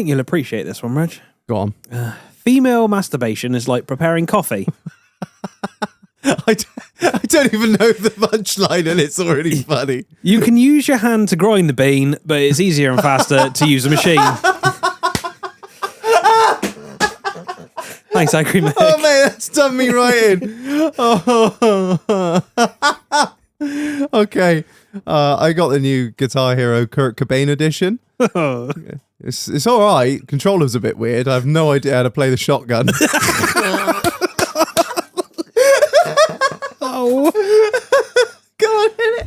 think you'll appreciate this one, Reg. Go on. Female masturbation is like preparing coffee. I don't even know the punchline and it's already funny. You can use your hand to grind the bean, but it's easier and faster to use a machine. Thanks, Angry Mick. Oh, mate, that's done me right in. Oh. Okay. I got the new Guitar Hero Kurt Cobain edition. It's all right. Controller's a bit weird. I have no idea how to play the shotgun. Oh. Go on, hit it.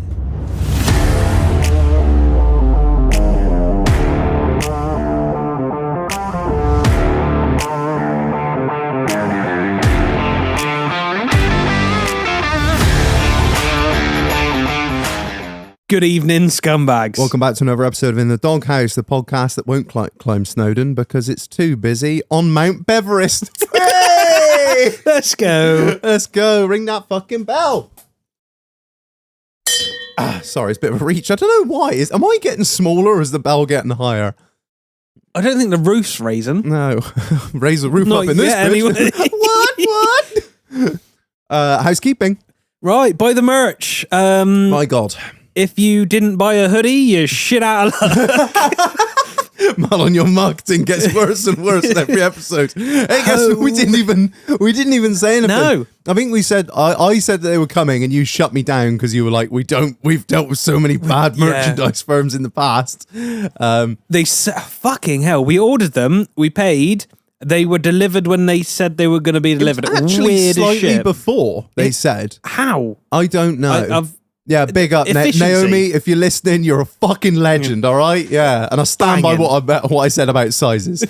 Good evening, scumbags. Welcome back to another episode of In the Doghouse, the podcast that won't climb Snowdon because it's too busy on Mount Beverest. Hey! Let's go. Let's go. Ring that fucking bell. Sorry, it's a bit of a reach. I don't know why. Am I getting smaller or is the bell getting higher? I don't think the roof's raising. No. Raise the roof Not up in this yet, bitch. anyway. What? Housekeeping. Right, buy the merch. My God. If you didn't buy a hoodie, you're shit out of luck. Marlon, your marketing gets worse and worse in every episode. Hey, guys, we didn't even say anything. No. I think we said I said that they were coming, and you shut me down because you were like, we've dealt with so many bad merchandise firms in the past. Fucking hell. We ordered them. We paid. They were delivered when they said they were going to be delivered. It was actually weird slightly as shit. before they said. How? I don't know. Yeah, big up, Efficiency. Naomi. If you're listening, you're a fucking legend, all right? Yeah, and I stand by what I said about sizes.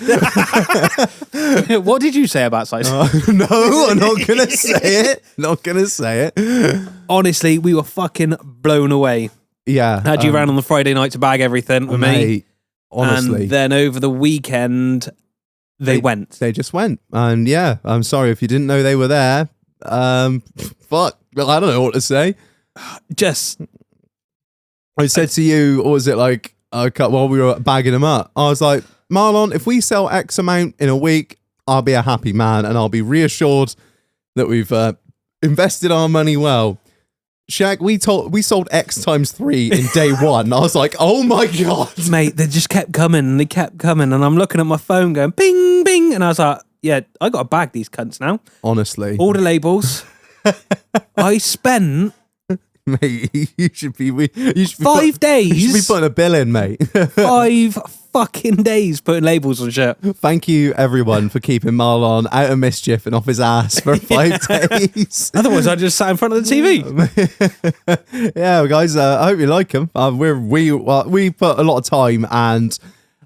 What did you say about size? No, I'm not going to say it. Not going to say it. Honestly, we were fucking blown away. Yeah. Had you around on the Friday night to bag everything with me. Honestly. And then over the weekend, they went. They just went. And yeah, I'm sorry if you didn't know they were there. Fuck. I don't know what to say. Just, I said to you, or was it like, while we were bagging them up, I was like, Marlon, if we sell X amount in a week, I'll be a happy man and I'll be reassured that we've invested our money well. Shaq, we sold X times 3 in day one. I was like, oh my God. mate, they just kept coming and they kept coming. And I'm looking at my phone going, bing, bing. And I was like, yeah, I got to bag these cunts now. Honestly. Order labels. I spent... Mate, you should be 5 days. You should be putting a bill in, mate. 5 fucking days putting labels on shit. Thank you, everyone, for keeping Marlon out of mischief and off his ass for 5 days. Otherwise, I just sat in front of the TV. Yeah, guys, I hope you like them. We put a lot of time and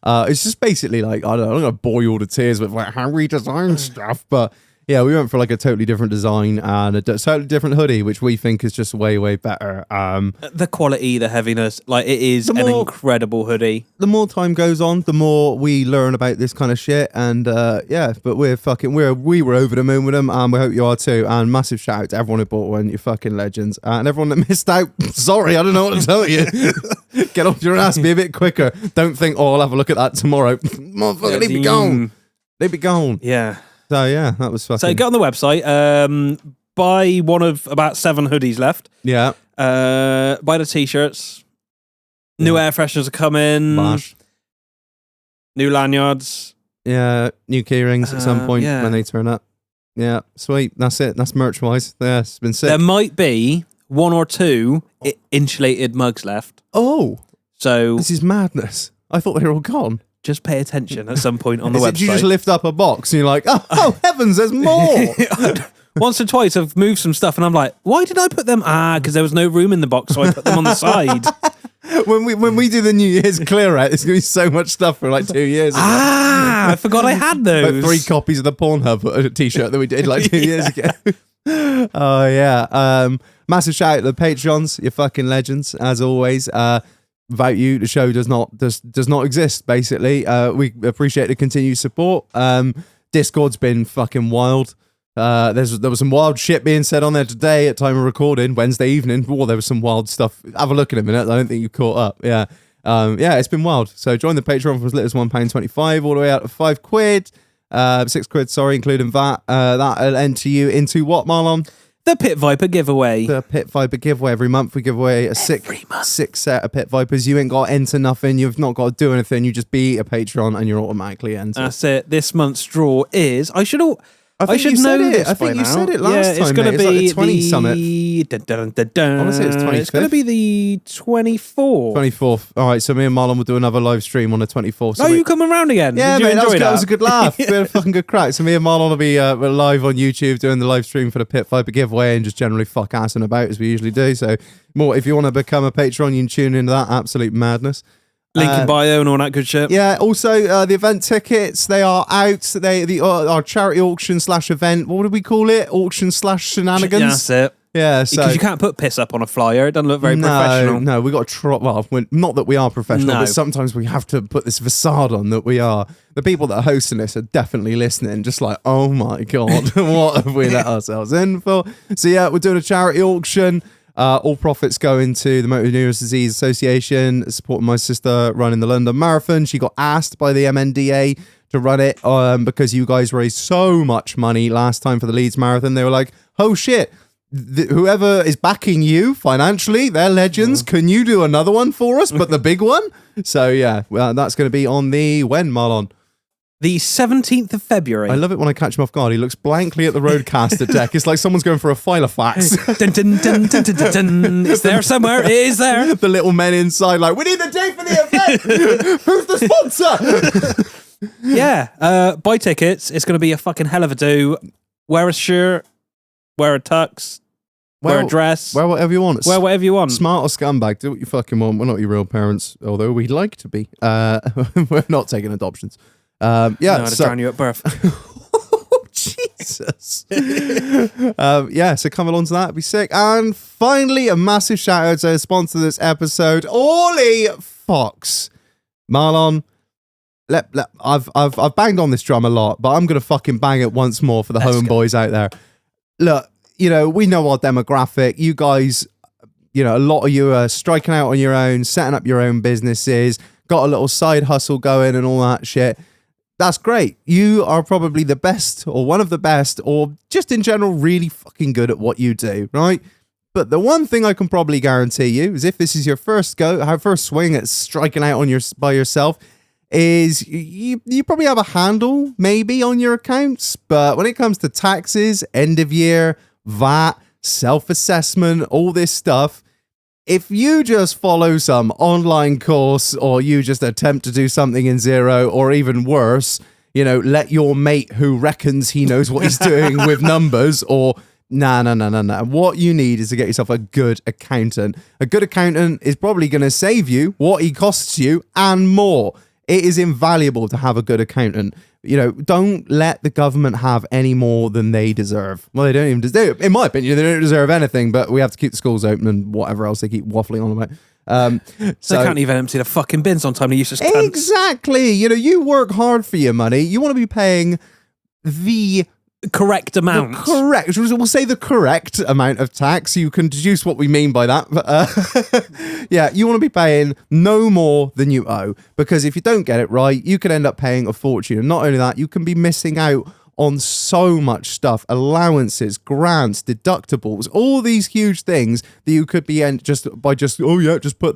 it's just basically like, I don't know, I'm not going to bore you all to tears with like how we design stuff, but yeah, we went for like a totally different design and a totally different hoodie, which we think is just way, way better. The quality, the heaviness, like it is an incredible hoodie. The more time goes on, the more we learn about this kind of shit. And yeah, but we were over the moon with them, and we hope you are too. And massive shout out to everyone who bought one, you're fucking legends. And everyone that missed out, sorry, I don't know what to tell you. Get off your ass, be a bit quicker. Don't think, oh, I'll have a look at that tomorrow. Motherfucker, they be gone. They be gone. Yeah. So yeah, that was fucking... So get on the website, buy one of about 7 hoodies left. Yeah. Buy the t-shirts. New air fresheners are coming. Bash. New lanyards. Yeah, new key rings at some point when they turn up. Yeah, sweet. That's it. That's merch-wise. Yeah, it's been sick. There might be 1 or 2 insulated mugs left. Oh. So... This is madness. I thought they were all gone. Just pay attention at some point on the website. Did you just lift up a box and you're like, oh heavens, there's more. Once or twice I've moved some stuff and I'm like, why did I put them? Because there was no room in the box, so I put them on the side. When we do the New Year's clear out, it's going to be so much stuff for like 2 years ago. I forgot I had those. Like 3 copies of the Pornhub t-shirt that we did like 2 years ago. Oh, yeah. Massive shout out to the Patreons. You're fucking legends, as always. Without you, the show does not exist, basically. We appreciate the continued support. Discord's been fucking wild. There was some wild shit being said on there today at time of recording, Wednesday evening. Oh, there was some wild stuff. Have a look in a minute. I don't think you caught up. Yeah. Yeah, it's been wild. So join the Patreon for as little as £1.25 all the way out to £5. £6, sorry, including VAT. That'll enter you into what, Marlon? The Pit Viper giveaway. The Pit Viper giveaway. Every month we give away a six set of Pit Vipers. You ain't got to enter nothing. You've not got to do anything. You just be a Patreon and you're automatically entered. That's it. This month's draw is... I should you know said it. this I think by you now. said it last time. It's going to be like the 20 summit. Honestly, it's 25th. It's going to be the 24th. 24th. All right, so me and Marlon will do another live stream on the 24th. So You coming around again? Yeah, Did you mate, enjoy that was a good laugh. We had a fucking good crack. So me and Marlon will be live on YouTube doing the live stream for the Pit Viper giveaway and just generally fuck assing about as we usually do. So more, if you want to become a Patreon, you can tune into that absolute madness. Link in bio and all that good shit. Yeah, also the event tickets, they are out. Our charity auction / event, what would we call it? Auction / shenanigans? Yeah, that's it. Yeah, so... Because you can't put piss up on a flyer. It doesn't look very professional. No, we got to try... Well, not that we are professional, but sometimes we have to put this facade on that we are. The people that are hosting this are definitely listening, just like, oh my God, what have we let ourselves in for? So yeah, we're doing a charity auction. All profits go into the Motor Neurons Disease Association, supporting my sister running the London Marathon. She got asked by the MNDA to run it because you guys raised so much money last time for the Leeds Marathon. They were like, oh shit, whoever is backing you financially, they're legends. Can you do another one for us, but the big one? So yeah, well, that's going to be on the when, Marlon? The 17th of February. I love it when I catch him off guard. He looks blankly at the roadcaster deck. It's like someone's going for a file of facts. Dun, dun, dun, dun, dun, dun, dun. It's there somewhere. It is there. The little men inside like, we need the date for the event. Who's the sponsor? Yeah. Buy tickets. It's going to be a fucking hell of a do. Wear a shirt. Wear a tux. Wear a dress. Wear whatever you want. Wear whatever you want. Smart or scumbag. Do what you fucking want. We're not your real parents, although we'd like to be. We're not taking adoptions. Yeah, no, I'd drown you at birth. Oh, Jesus. Yeah, so come along to that. It'd be sick. And finally, a massive shout out to our sponsor of this episode, ORLEIGH Fox. Marlon, I've banged on this drum a lot, but I'm gonna fucking bang it once more for the homeboys out there. Look, we know our demographic. You guys, a lot of you are striking out on your own, setting up your own businesses, got a little side hustle going and all that shit. That's great. You are probably the best or one of the best or just in general really fucking good at what you do, right? But the one thing I can probably guarantee you is if this is your first swing at striking out on by yourself is you probably have a handle maybe on your accounts, but when it comes to taxes, end of year, VAT, self-assessment, all this stuff, if you just follow some online course or you just attempt to do something in Xero or even worse, let your mate who reckons he knows what he's doing with numbers or nah. What you need is to get yourself a good accountant. A good accountant is probably going to save you what he costs you and more. It is invaluable to have a good accountant. Don't let the government have any more than they deserve. Well, they don't even deserve. In my opinion, they don't deserve anything. But we have to keep the schools open and whatever else they keep waffling on about. So they can't even empty the fucking bins on time. They useless cunts. Exactly. You work hard for your money. You want to be paying the correct amount. We'll say the correct amount of tax. You can deduce what we mean by that. But, yeah, you want to be paying no more than you owe. Because if you don't get it right, you can end up paying a fortune. And not only that, you can be missing out on so much stuff. Allowances, grants, deductibles, all these huge things that you could be just put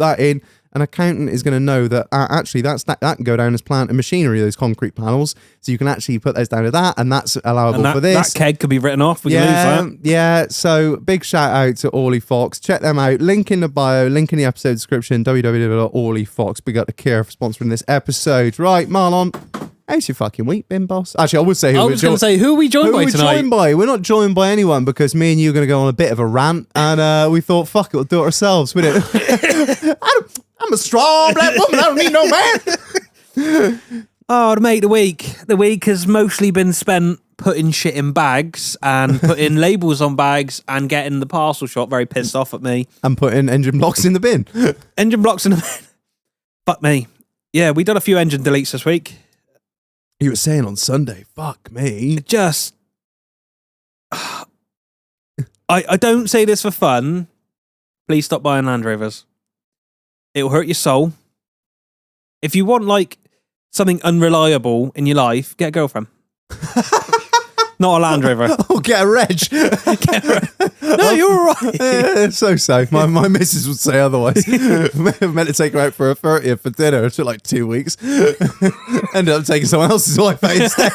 that in. An accountant is going to know that actually that can go down as plant and machinery, those concrete panels. So you can actually put those down to that, and that's allowable for this. That keg could be written off. We can lose that. Yeah, so big shout out to ORLEIGH Fox. Check them out. Link in the bio, link in the episode description, www.ORLEIGH Fox. Big up to Care for sponsoring this episode. Right, Marlon, how's your fucking week been, boss? Actually, I would say who are we joined by? We're not joined by anyone because me and you are going to go on a bit of a rant, and we thought, fuck it, we'll do it ourselves, wouldn't it? I'm a strong black woman. I don't need no man. Oh, mate, the week has mostly been spent putting shit in bags and putting labels on bags and getting the parcel shop very pissed off at me. And putting engine blocks in the bin. Engine blocks in the bin. Fuck me. Yeah, we done a few engine deletes this week. You were saying on Sunday, fuck me. Just... I don't say this for fun. Please stop buying Land Rovers. It'll hurt your soul. If you want like something unreliable in your life, get a girlfriend. Not a Land Rover. Oh, get a reg. No, you're all right. So. My missus would say otherwise. Meant to take her out for a 30th for dinner. It took like 2 weeks. Ended up taking someone else's wife out instead.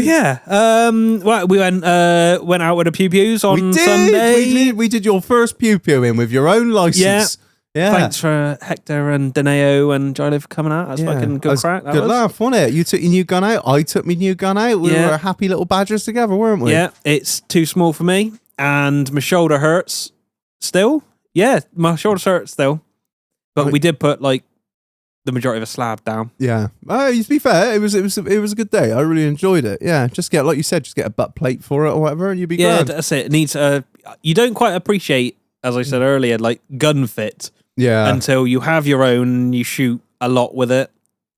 Yeah. Well, we went out with the pew pews on Sunday. We did your first pew pew in with your own license. Yeah. Thanks for Hector and Deneo and Jolly for coming out. That's fucking good crack. Good laugh, wasn't it? You took your new gun out. I took my new gun out. We were happy little badgers together, weren't we? Yeah. It's too small for me, and my shoulder hurts still. Yeah, my shoulders hurt still. But we did put like the majority of a slab down. Yeah. To be fair, it was a good day. I really enjoyed it. Yeah. Just get, like you said, just get a butt plate for it or whatever, and you'd be grand. That's it. It needs you don't quite appreciate, as I said earlier, like gun fit. Yeah. Until you have your own, you shoot a lot with it.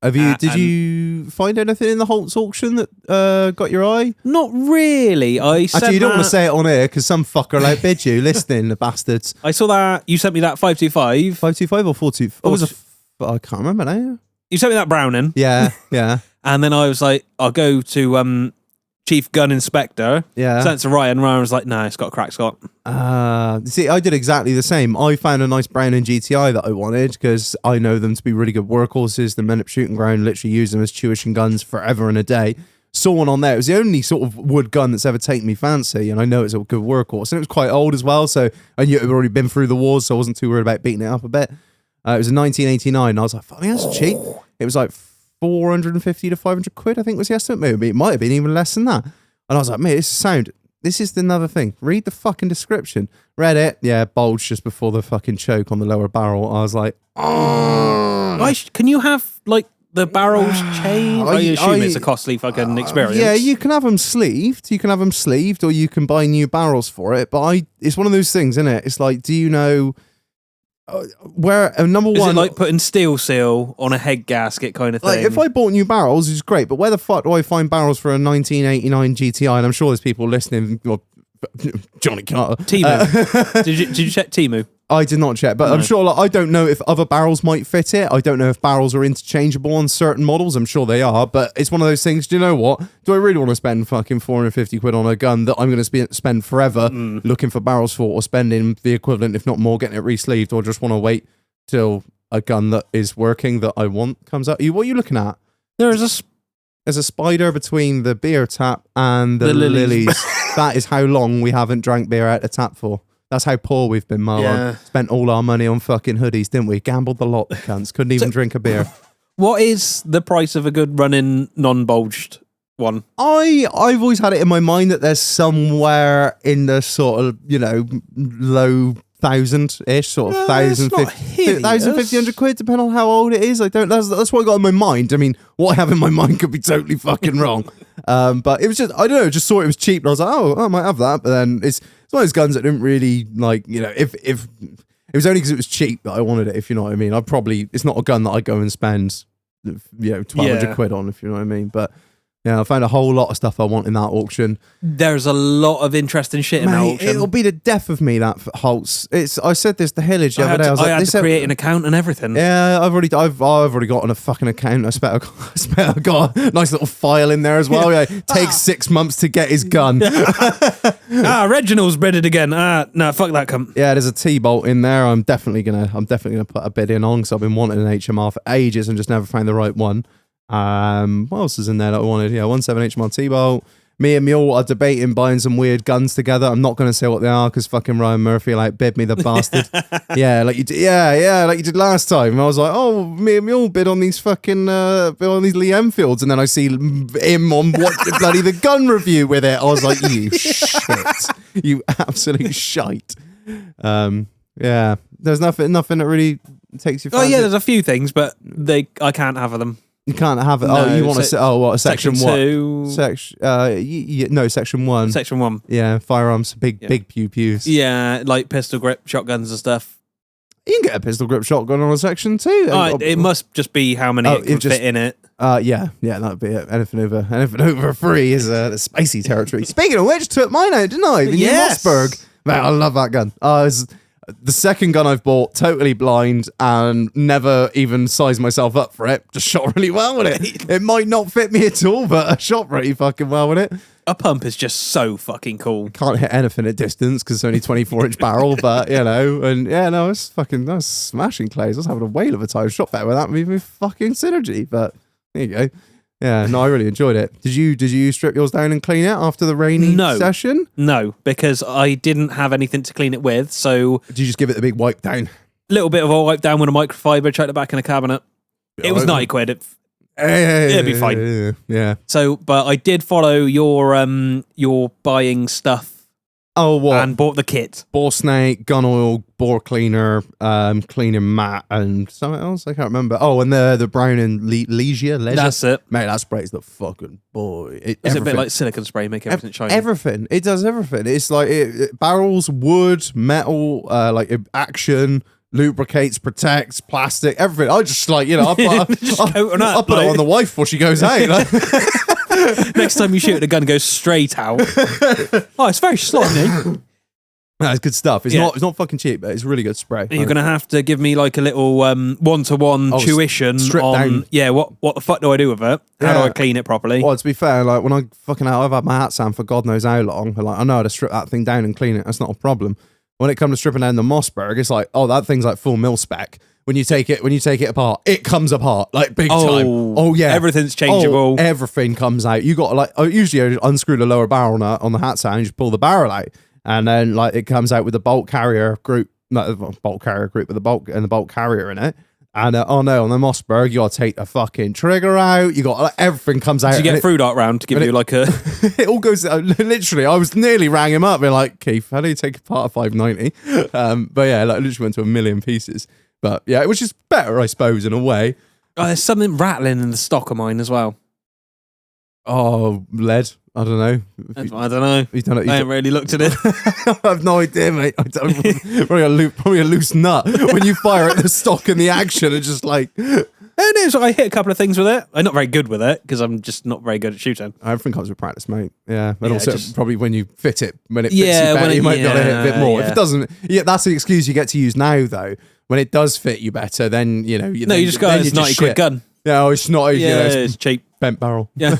Did you find anything in the Holtz auction that got your eye? Not really. Actually, you don't want to say it on air because some fucker will outbid you. Listening, the bastards. I saw that you sent me that 525. 525 or 425? Oh, was I can't remember now. You sent me that Browning. Yeah. And then I was like, I'll go to Chief Gun Inspector. Yeah. Sent it to Ryan. Ryan was like, no, it's got a crack, Scott. See, I did exactly the same. I found a nice Browning GTI that I wanted because I know them to be really good workhorses. The men up shooting ground literally use them as tuition guns forever and a day. Saw one on there. It was the only sort of wood gun that's ever taken me fancy, and I know it's a good workhorse. And it was quite old as well, so I knew it had already been through the wars, so I wasn't too worried about beating it up a bit. It was in 1989, and I was like, fuck, that's cheap. It was like 450 to 500 quid, I think was the estimate. Maybe it might have been even less than that. And I was like, mate, this is another thing. Read the fucking description. Read it. Yeah, bulge just before the fucking choke on the lower barrel. I was like, oh. Can you have, like, the barrels changed? I assume it's a costly fucking experience. Yeah, you can have them sleeved. Or you can buy new barrels for it. But it's one of those things, isn't it? It's like, do you know where number one? Is it like putting steel seal on a head gasket kind of thing? Like, if I bought new barrels, it's great. But where the fuck do I find barrels for a 1989 GTI? And I'm sure there's people listening. Well, Johnny Carter. Temu. Did you check Temu? I did not check, but no. I'm sure. Like, I don't know if other barrels might fit it. I don't know if barrels are interchangeable on certain models. I'm sure they are, but it's one of those things. Do you know what? Do I really want to spend fucking 450 quid on a gun that I'm going to spend forever looking for barrels for, or spending the equivalent, if not more, getting it re-sleeved, or just want to wait till a gun that is working that I want comes out? What are you looking at? There's a spider between the beer tap and the lilies. That is how long we haven't drank beer out of tap for. That's how poor we've been, Marlon. Yeah. Spent all our money on fucking hoodies, didn't we? Gambled the lot, the cunts. Couldn't even drink a beer. What is the price of a good running non-bulged one? I've always had it in my mind that there's somewhere in the sort of, low 1,000-ish, sort of 1,500 quid, depending on how old it is. That's what I got in my mind. I mean, what I have in my mind could be totally fucking wrong. But it was just, I don't know, just saw it was cheap, and I was like, oh, I might have that. But then it's one of those guns that didn't really, like, if it was only because it was cheap that I wanted it, if you know what I mean. It's not a gun that I go and spend, 1,200 quid on, if you know what I mean. But yeah, I found a whole lot of stuff I want in that auction. There's a lot of interesting shit in that auction. It'll be the death of me, that Holtz. I said this to Hillage the other day. I had to create an account and everything. Yeah, I've already got on a fucking account. I got a nice little file in there as well. Yeah, takes 6 months to get his gun. Reginald's bidded again. No, fuck that cunt. Yeah, there's a T-bolt in there. I'm definitely gonna put a bid in on, because I've been wanting an HMR for ages and just never found the right one. What else is in there that I wanted? Yeah, 1.7 HMR T-bolt. Me and Mule are debating buying some weird guns together. I'm not going to say what they are because fucking Ryan Murphy bid me, the bastard. Yeah, like you did. Yeah, like you did last time. I was like, oh, me and Mule bid on these fucking bid on these Lee Enfields, and then I see him on the gun review with it. I was like, you shit, you absolute shite. Yeah, there's nothing that really takes you. Oh yeah, there's a few things, but I can't have them. You can't have it. No, you want to say, what, section 2. Section Section 1. Section 1. Yeah, firearms, big pew-pews. Yeah, like pistol grip shotguns and stuff. You can get a pistol grip shotgun on a Section 2. It must just be how many it can fit in it. Yeah, that'd be it. Anything over 3 is spicy territory. Speaking of which, took mine out, didn't I? The new Mossberg. Man, I love that gun. The second gun I've bought, totally blind and never even sized myself up for it. Just shot really well with it. It might not fit me at all, but I shot pretty fucking well with it. A pump is just so fucking cool. Can't hit anything at distance because it's only 24-inch barrel, but you know, and yeah, no, I was smashing clays. I was having a whale of a time. Shot better with that with fucking synergy, but there you go. Yeah, no, I really enjoyed it. Did you strip yours down and clean it after the rainy session? No, because I didn't have anything to clean it with. So did you just give it the big wipe down? Little bit of a wipe down with a microfiber, chucked it back in a cabinet. It was 90 quid. It'd be fine. Yeah. So, but I did follow your buying stuff. Oh, what? And bought the kit. Bore snake, gun oil, bore cleaner, cleaning mat, and something else. I can't remember. Oh, and the brown and leisure. That's it. Mate, that spray's the fucking boy. It's a bit like silicone spray, make everything shiny. Everything. It does everything. It's like barrels, wood, metal, action, lubricates, protects, plastic, everything. I just like, I put it on the wife before she goes out. Like. Next time you shoot the gun, goes straight out. Oh, it's very slimy. No, it's good stuff. It's not fucking cheap, but it's really good spray. You're gonna have to give me like a little one-to-one tuition on down. What the fuck do I do with it? How do I clean it properly? Well, to be fair, like when I've had my hat sound for God knows how long, like I know how to strip that thing down and clean it. That's not a problem. When it comes to stripping down the Mossberg, it's like, oh, that thing's like full mil spec. When you take it apart, it comes apart like big time. Oh yeah, everything's changeable. Everything comes out. You got like usually I unscrew the lower barrel on the hat sound, you just pull the barrel out, and then like it comes out with the bolt carrier group, not the bolt carrier group, with the bolt carrier in it. And on the Mossberg, you got to take the fucking trigger out. You got like, everything comes out. Did you get Fruit Art round to give you like a? It all goes. Literally, I was nearly rang him up, being like, Keith, how do you take apart a 590? But yeah, like literally went to a million pieces. But yeah, which is better, I suppose, in a way. Oh, there's something rattling in the stock of mine as well. Oh, lead. I don't know. I don't know. I haven't really looked at it. I have no idea, mate. I don't. probably a loose nut when you fire at the stock and the action. It's just like. It is. I hit a couple of things with it. I'm not very good with it because I'm just not very good at shooting. Everything comes with practice, mate. Yeah, but also probably when you fit it, when it fits you better, you might be able to hit a bit more. If it doesn't, that's the excuse you get to use now, though. When it does fit you better, then you just got a 90 quid gun. Yeah, it's not. It's cheap. Bent barrel. Yeah.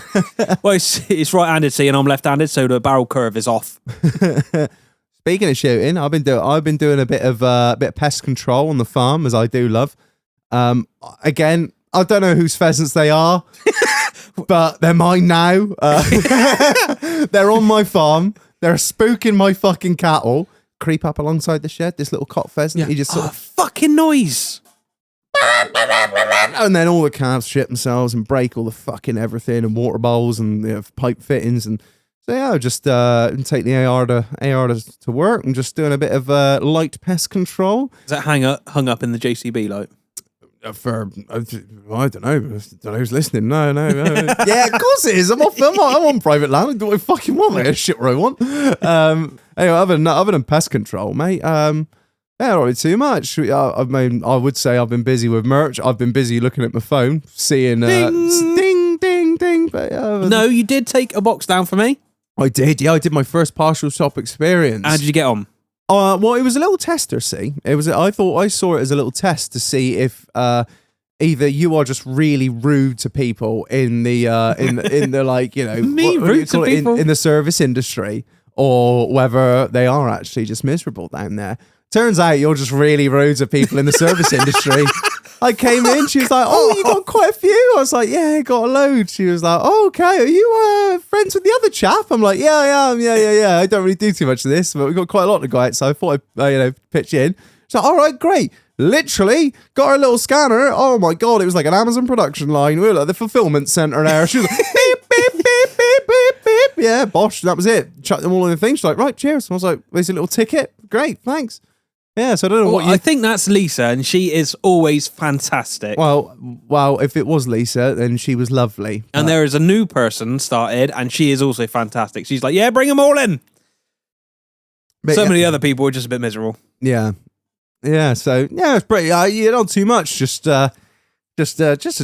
Well, it's right-handed, see, and I'm left-handed, so the barrel curve is off. Speaking of shooting, I've been doing a bit of pest control on the farm, as I do love. Again, I don't know whose pheasants they are, but they're mine now. They're on my farm. They're spooking my fucking cattle. Creep up alongside the shed. This little cock pheasant. He just sort of fucking noise. And then all the calves shit themselves and break all the fucking everything and water bowls and pipe fittings and so yeah, just take the AR to work and just doing a bit of light pest control. Is that hung up in the JCB like? I don't know who's listening. No. Yeah, of course it is. I'm on private land. I do what I fucking want, mate. Shit where I want. Anyway, other than pest control, mate. Yeah, not really too much. I mean, I would say I've been busy with merch. I've been busy looking at my phone, seeing ding, ding, ding. But no, you did take a box down for me. I did. Yeah, I did my first partial shop experience. How did you get on? Well, it was a little tester. See, I thought I saw it as a little test to see if either you are just really rude to people in the like rude to people in the service industry, or whether they are actually just miserable down there. Turns out you're just really rude to people in the service industry. I came in, she was like, "Oh, you got quite a few." I was like, "Yeah, got a load." She was like, "Oh, okay. Are you friends with the other chap?" I'm like, "Yeah, I am. Yeah. I don't really do too much of this, but we've got quite a lot to go out, so I thought I'd pitch in." She's like, "All right, great." Literally got her little scanner. Oh my god, it was like an Amazon production line. We were like the fulfillment center there. She was like, beep, beep, beep, beep, beep, beep. Yeah, bosh, that was it. Chucked them all in the thing. She's like, "Right, cheers." I was like, "There's a little ticket. Great, thanks." Yeah, so I don't know what you... I think that's Lisa, and she is always fantastic. Well, if it was Lisa, then she was lovely. And there is a new person started, and she is also fantastic. She's like, "Yeah, bring them all in." But so many other people were just a bit miserable. Yeah. So yeah, it's pretty. Not too much. Just a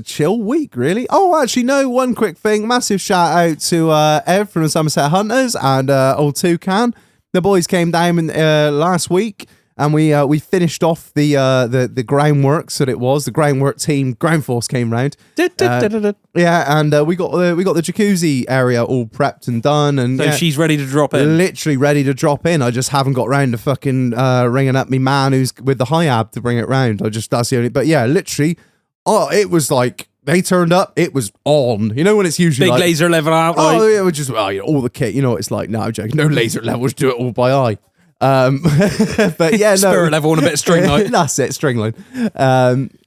chill week, really. Oh, actually, no. One quick thing. Massive shout out to Ev from the Somerset Hunters and old Toucan. The boys came down last week. And we finished off the groundwork. So it was the groundwork team. Ground Force came round. Yeah, and we got the jacuzzi area all prepped and done. And so she's ready to drop in. Literally ready to drop in. I just haven't got round to fucking ringing up me man who's with the high ab to bring it round. That's the only. But yeah, literally, it was like they turned up. It was on. You know when it's usually big like, laser level out. Oh, it was just all the kit. You know what it's like. No, I'm joking. No laser levels. Do it all by eye. But yeah, no spirit level and a bit of string line. That's it, string line.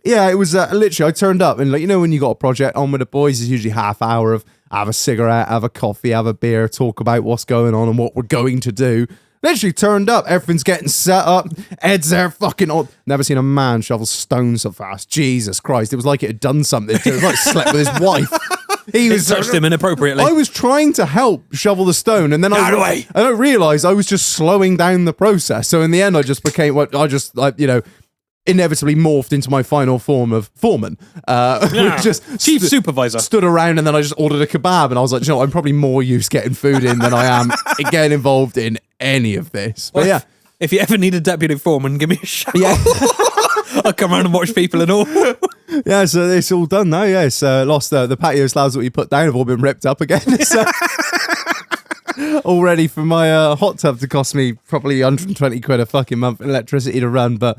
Yeah, it was literally. I turned up and like when you got a project on with the boys, it's usually half hour of have a cigarette, have a coffee, have a beer, talk about what's going on and what we're going to do. Literally turned up, everything's getting set up. Ed's there, fucking on. Never seen a man shovel stones so fast. Jesus Christ, it was like it had done something. It was like slept with his wife. He was touched him inappropriately. I was trying to help shovel the stone, and then I realized I was just slowing down the process. So in the end, I just became inevitably morphed into my final form of foreman. Just chief supervisor. Stood around, and then I just ordered a kebab, and I was like, I'm probably more used getting food in than I am getting involved in any of this. But yeah, if you ever need a deputy foreman, give me a shout. Yeah. I'll come around and watch people and all. Yeah, so it's all done now. Yeah, so lost the patio slabs that we put down have all been ripped up again. So all ready for my hot tub to cost me probably 120 quid a fucking month in electricity to run. But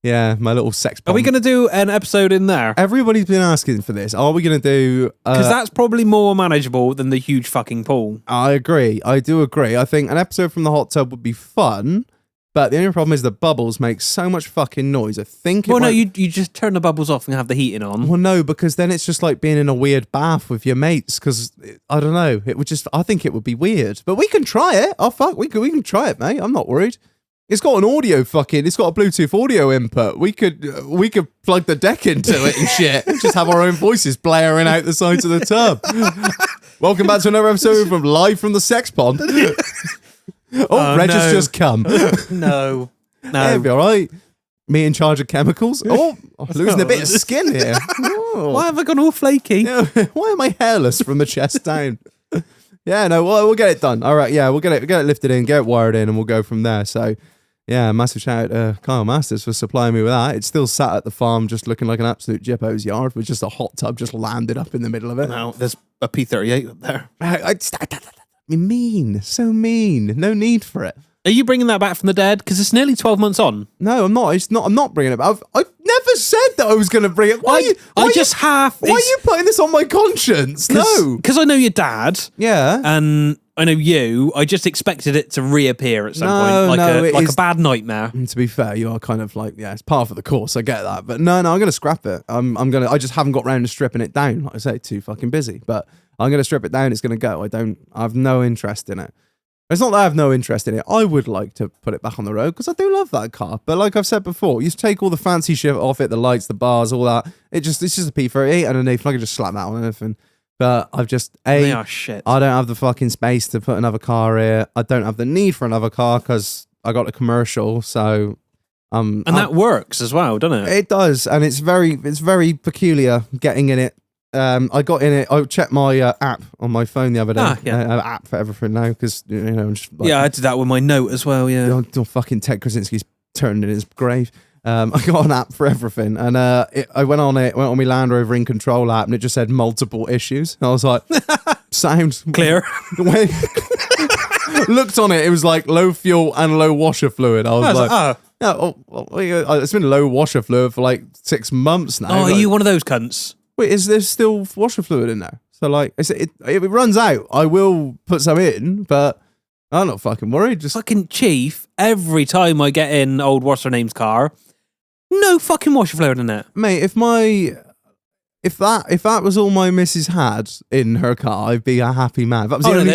yeah, my little sex bomb. Are we going to do an episode in there? Everybody's been asking for this. Are we going to do... Because that's probably more manageable than the huge fucking pool. I agree. I do agree. I think an episode from the hot tub would be fun. But the only problem is the bubbles make so much fucking noise. I think. Well, no, you just turn the bubbles off and have the heating on. Well, no, because then it's just like being in a weird bath with your mates. Because I don't know, it would just. I think it would be weird. But we can try it. Oh fuck, we can try it, mate. I'm not worried. It's got an audio It's got a Bluetooth audio input. We could plug the deck into it and shit. Just have our own voices blaring out the sides of the tub. Welcome back to another episode from Live from the Sex Pond. Reg has just come. No. It'll be all right. Me in charge of chemicals. I'm losing a bit of skin here. Why have I gone all flaky? Why am I hairless from the chest down? Yeah, no, we'll get it done. All right, yeah, we'll get it lifted in, get it wired in, and we'll go from there. So, yeah, massive shout out to Kyle Masters for supplying me with that. It's still sat at the farm just looking like an absolute Jippo's yard with just a hot tub just landed up in the middle of it. No, there's a P38 up there. Mean, so mean. No need for it. Are you bringing that back from the dead? Because it's nearly 12 months on. No, I'm not. I'm not bringing it back. I've never said that I was going to bring it. Why are you putting this on my conscience? No, because I know your dad. Yeah, and I know you. I just expected it to reappear at some point, like a bad nightmare. And to be fair, you are kind of like, it's part of the course. I get that, but no, I'm going to scrap it. I just haven't got round to stripping it down. Like I say, too fucking busy, but. I'm going to strip it down. It's going to go. I have no interest in it. It's not that I have no interest in it. I would like to put it back on the road because I do love that car. But like I've said before, you take all the fancy shit off it, the lights, the bars, all that. It's just a P38 underneath. I can just slap that on anything. But I've just, they are shit. I don't have the fucking space to put another car here. I don't have the need for another car because I got a commercial. So, and that works as well, doesn't it? It does. And it's very peculiar getting in it. I got in it. I checked my app on my phone the other day. App for everything now because I'm just like, I did that with my note as well. Yeah, fucking Ted Krasinski's turned in his grave. I got an app for everything, and I went on my Land Rover In Control app, and it just said multiple issues. And I was like, sounds clear. Looked on it, it was like low fuel and low washer fluid. I was it's been low washer fluid for like 6 months now. Oh, are you one of those cunts? Wait, is there still washer fluid in there? So like, if it runs out, I will put some in, but I'm not fucking worried. Just fucking Chief, every time I get in old what's her name's car, no fucking washer fluid in it. Mate, if that was all my missus had in her car, I'd be a happy man. That was the only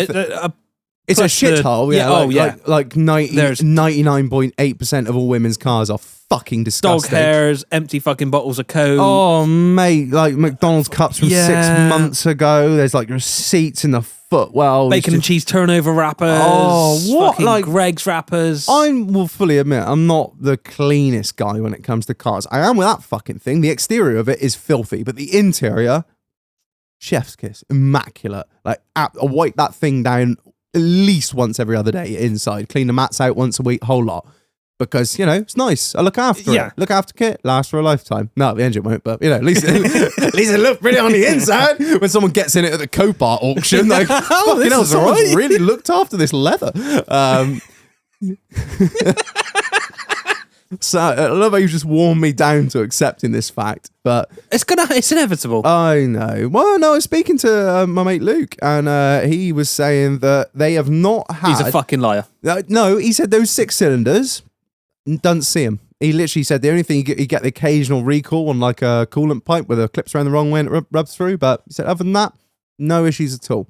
it's a shithole. Like 99.8% of all women's cars are fucking disgusting. Dog hairs, empty fucking bottles of Coke. Oh, mate, like McDonald's cups from 6 months ago. There's like receipts in the footwell. Bacon and cheese turnover wrappers. Oh, what? Fucking like Greg's wrappers. I will fully admit, I'm not the cleanest guy when it comes to cars. I am with that fucking thing. The exterior of it is filthy, but the interior, chef's kiss, immaculate. Like, I wipe that thing down at least once every other day inside. Clean the mats out once a week, whole lot. because, it's nice. I look after it. Look after kit, lasts for a lifetime. No, the engine won't, but, at least it looked pretty on the inside. When someone gets in it at the Copart auction, like, fucking hell, someone's really looked after this leather. So I love how you just worn me down to accepting this fact, but it's inevitable. I know. Well, no, I was speaking to my mate Luke, and he was saying that they have not had. He's a fucking liar. No, he said those 6 cylinders, don't see them. He literally said the only thing you get the occasional recall on like a coolant pipe where the clips around the wrong way and it rubs through, but he said other than that, no issues at all.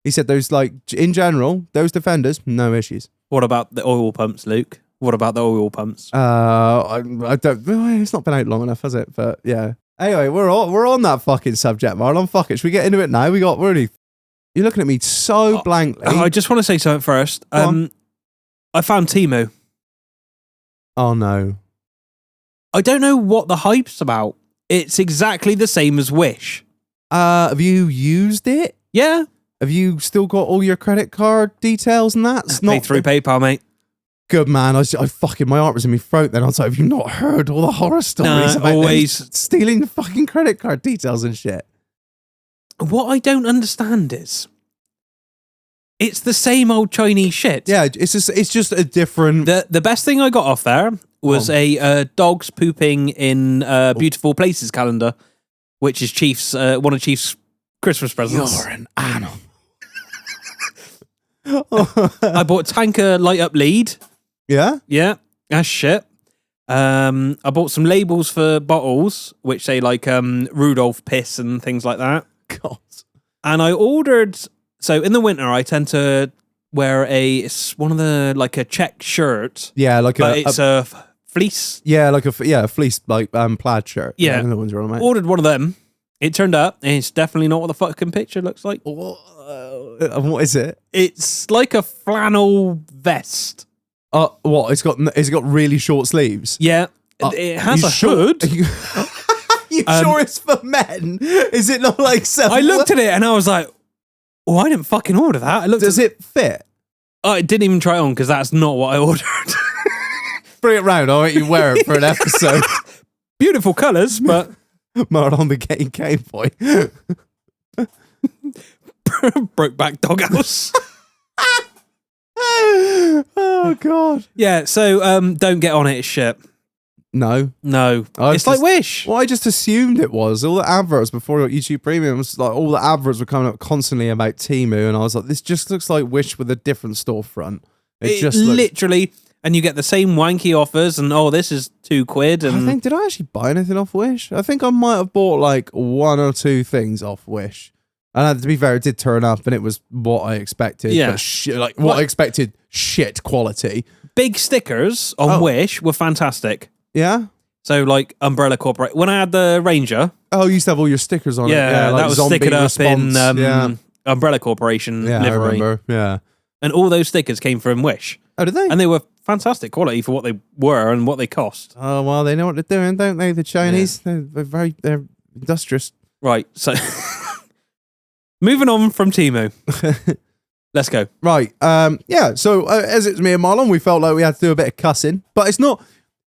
He said those, like, in general, those Defenders, no issues. What about the oil pumps, Luke? What about the oil pumps? I don't. It's not been out long enough, has it? But yeah. Anyway, we're on that fucking subject, Marlon. Fuck it. Should we get into it now? We're already. You're looking at me so blankly. I just want to say something first. I found Temu. Oh no. I don't know what the hype's about. It's exactly the same as Wish. Have you used it? Yeah. Have you still got all your credit card details and that? Paid through PayPal, mate. Good man. I fucking, my heart was in my throat then. I was like, have you not heard all the horror stories about always stealing the fucking credit card details and shit? What I don't understand is it's the same old Chinese shit. Yeah, it's just a different. The best thing I got off there was a dogs pooping in beautiful places calendar, which is one of Chief's Christmas presents. You're an animal. I bought Tanker light up lead. Yeah? Yeah, that's shit. I bought some labels for bottles, which say like Rudolph piss and things like that. God. And I ordered. So in the winter, I tend to wear it's one of the like a check shirt. Yeah, like it's a fleece. Yeah, like a fleece like plaid shirt. Yeah, the ones you're on, mate. Ordered one of them. It turned up, and it's definitely not what the fucking picture looks like. What is it? It's like a flannel vest. What? It's got really short sleeves. Yeah, it has a hood. You sure it's for men? Is it not like so? I looked at it and I was like, "Oh, I didn't fucking order that." Does it fit? I didn't even try it on because that's not what I ordered. Bring it round. I'll let you wear it for an episode. Beautiful colours, but Marlon the gay boy. Brokeback Doghouse. Oh god. Yeah, so don't get on it, it's shit. No. It's like Wish. Well, I just assumed it was. All the adverts before I got YouTube Premium was like all the adverts were coming up constantly about Temu, and I was like, this just looks like Wish with a different storefront. It just literally, and you get the same wanky offers, and this is £2. And did I actually buy anything off Wish? I think I might have bought like 1 or 2 things off Wish. And to be fair, it did turn up, and it was what I expected. Yeah, but what I expected, shit quality. Big stickers on Wish were fantastic. Yeah. So like Umbrella Corporation. When I had the Ranger, you used to have all your stickers on it. Yeah, like that was stickered up in Umbrella Corporation livery. I remember. Yeah. And all those stickers came from Wish. Oh, did they? And they were fantastic quality for what they were and what they cost. Oh well, they know what they're doing, don't they? The Chinese, they're industrious. Right. So. Moving on from Temu. Let's go. Right. So as it's me and Marlon, we felt like we had to do a bit of cussing, but it's not.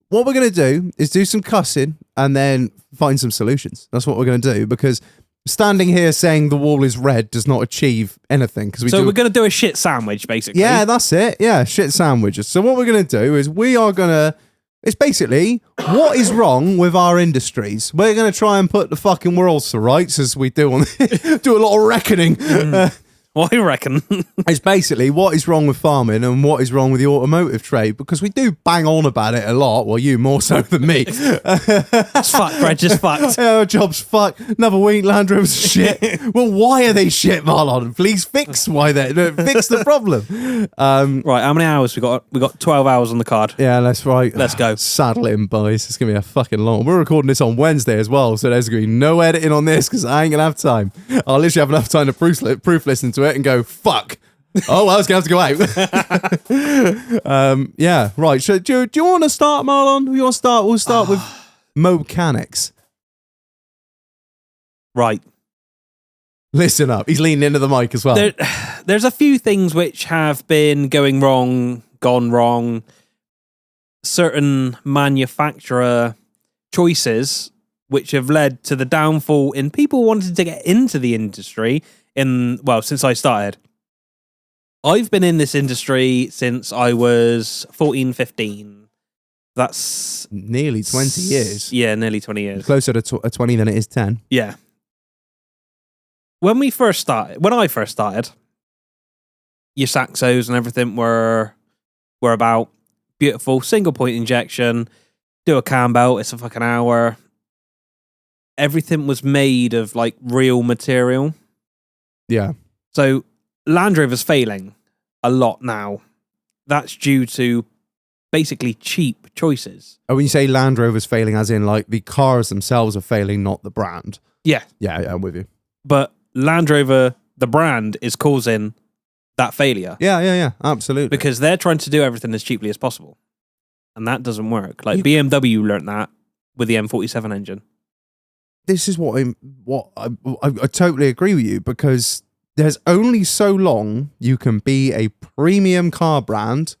What we're going to do is do some cussing and then find some solutions. That's what we're going to do, because standing here saying the wall is red does not achieve anything. We're going to do a shit sandwich, basically. Yeah, that's it. Yeah, shit sandwiches. So what we're going to do is it's basically what is wrong with our industries. We're going to try and put the fucking world to rights, as we do do a lot of reckoning. What do you reckon? It's basically what is wrong with farming and what is wrong with the automotive trade, because we do bang on about it a lot. Well, you more so than me. That's fucked, Fred. Just fucked. Our job's fucked. Another week, Land Rover's shit. Well, why are they shit, Marlon? Please fix why they fix the problem. Right, how many hours we got? We got 12 hours on the card. Yeah, that's right. Let's go. Saddle in, boys. It's gonna be a fucking long. We're recording this on Wednesday as well, so there's gonna be no editing on this because I ain't gonna have time. I'll literally have enough time to proof listen to it and go, fuck. Oh, well, it's going to have to go out. Yeah, right. So, do you want to start, Marlon? You want to start? We'll start with mechanics. Right. Listen up. He's leaning into the mic as well. There's a few things which have been gone wrong certain manufacturer choices which have led to the downfall in people wanting to get into the industry since I started. I've been in this industry since I was 14, 15. That's nearly 20 years. Yeah, nearly 20 years. Closer to 20 than it is 10. Yeah. When I first started, your Saxos and everything were about beautiful single point injection, do a cam belt, it's a fucking hour. Everything was made of like real material. Yeah. So Land Rover's failing a lot now. That's due to basically cheap choices. Oh, when you say Land Rover's failing, as in like the cars themselves are failing, not the brand. Yeah. Yeah, I'm with you. But Land Rover, the brand, is causing that failure. Yeah, absolutely. Because they're trying to do everything as cheaply as possible. And that doesn't work. Like BMW learnt that with the M47 engine. This is what I totally agree with you, because there's only so long you can be a premium car brand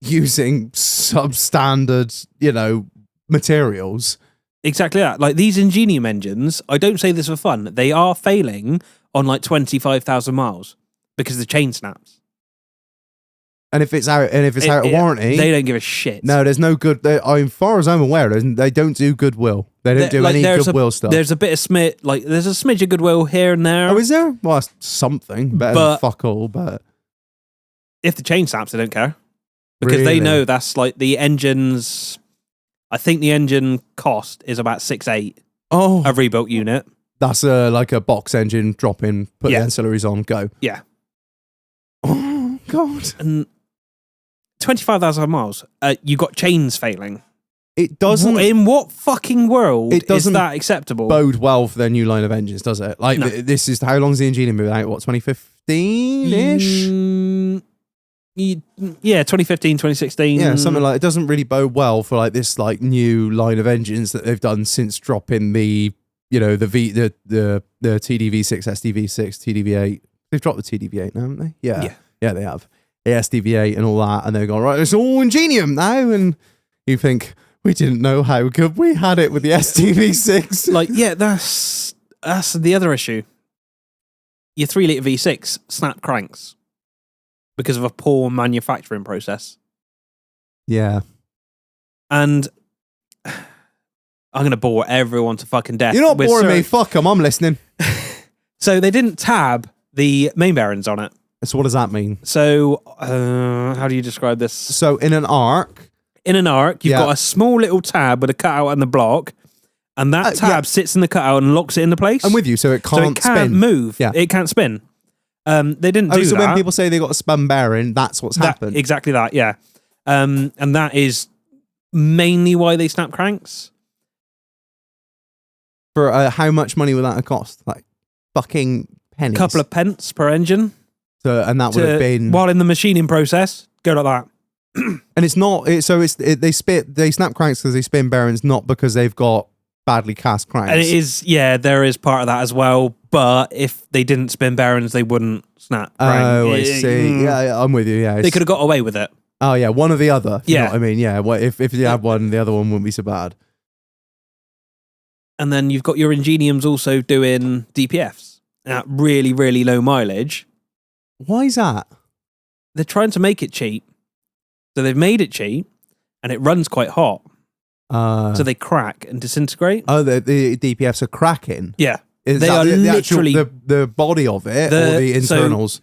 using substandard, materials. Exactly that. Like these Ingenium engines, I don't say this for fun, they are failing on like 25,000 miles because the chain snaps. And if it's out of warranty, they don't give a shit. No, there's no good. As far as I'm aware, they don't do goodwill. They don't do any goodwill stuff. There's a bit of there's a smidge of goodwill here and there. Oh, is there? Well, that's something better than fuck all. But if the chain snaps, they don't care because they know that's like the engines. I think the engine cost is about 6-8. Oh, a rebuilt unit. That's like a box engine. Drop in, put the ancillaries on, go. Yeah. Oh God. And 25,000 miles. You got chains failing. It doesn't. In what fucking world is that acceptable? Bode well for their new line of engines, does it? Like this is how long's the Ingenium been out? What, 2015-ish? Yeah, 2015, 2016. Yeah, something like it doesn't really bode well for like this like new line of engines that they've done since dropping the the TDV6, SDV6, TDV8. They've dropped the TDV8 now, haven't they? Yeah, they have. The SDV8 and all that, and they're going right. It's all Ingenium now, and you think we didn't know how good we had it with the SDV6. Like, yeah, that's the other issue. Your 3-litre V6 snap cranks because of a poor manufacturing process. Yeah. And I'm going to bore everyone to fucking death. You're not boring me. Fuck them. I'm listening. So they didn't tab the main bearings on it. So what does that mean? So how do you describe this? So in an arc, you've got a small little tab with a cutout on the block, and that tab sits in the cutout and locks it into place. I'm with you. So it can't spin. Move. Yeah. It can't spin. They didn't do that. So when people say they got a spun bearing, that's what's happened. Exactly that, yeah. And that is mainly why they snap cranks. For how much money would that have cost? Like fucking pennies. A couple of pence per engine. So, and that would have been while in the machining process. Go like that. And it's not. They snap cranks because they spin bearings, not because they've got badly cast cranks. And it is, there is part of that as well. But if they didn't spin bearings, they wouldn't snap. Oh, I see. Yeah, I'm with you. Yeah, they could have got away with it. Oh yeah, one or the other. You know what I mean, yeah. Well, if you had one, the other one wouldn't be so bad. And then you've got your Ingeniums also doing DPFs at really, really low mileage. Why is that? They're trying to make it cheap. So they've made it cheap, and it runs quite hot. So they crack and disintegrate. Oh, the DPFs are cracking? Yeah. They are literally... the body of it or the internals?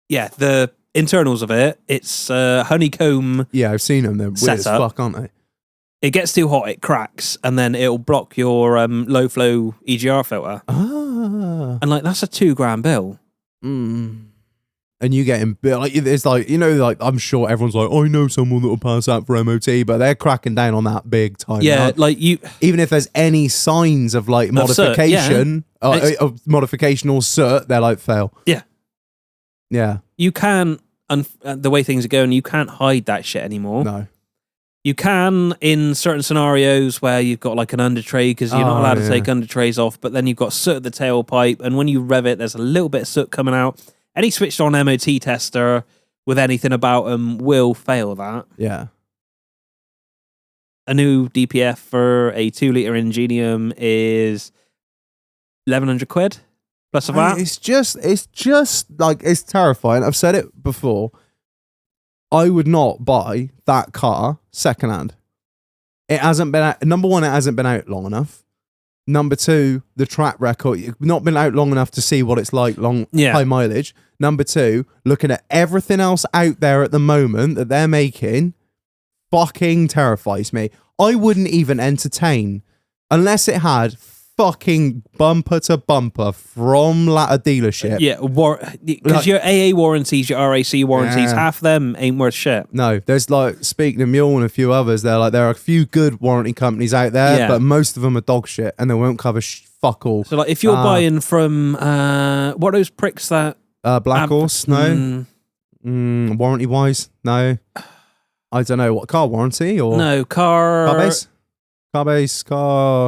The internals of it. It's honeycomb. Yeah, I've seen them. They're weird as fuck, aren't they? It gets too hot, it cracks, and then it'll block your low-flow EGR filter. Ah. And like, that's a $2,000 bill. And you get in, like, it's like, like, I'm sure everyone's like, I know someone that will pass out for MOT, but they're cracking down on that big time. Yeah, like even if there's any signs of like modification, modification or cert, they're like fail. Yeah. Yeah. You can, the way things are going, you can't hide that shit anymore. No. You can in certain scenarios where you've got like an undertray, because you're not allowed to take undertrays off, but then you've got soot at the tailpipe, and when you rev it, there's a little bit of soot coming out. Any switched on MOT tester with anything about them will fail that. Yeah. a new DPF for a 2-litre Ingenium is 1,100 quid plus a VAT. It's just like, it's terrifying. I've said it before. I would not buy that car secondhand. It hasn't been out. Number one, it hasn't been out long enough. Number two, the track record, it's not been out long enough to see what it's like, high mileage. Number two, looking at everything else out there at the moment that they're making, fucking terrifies me. I wouldn't even entertain unless it had fucking bumper to bumper from a dealership. Yeah, because your AA warranties, your RAC warranties, half of them ain't worth shit. No, there's like, speaking of Mule and a few others, there are a few good warranty companies out there, but most of them are dog shit and they won't cover fuck all. So like, if you're buying from what are those pricks that Black Horse, no. Warranty wise, no. I don't know what car warranty or no car. Car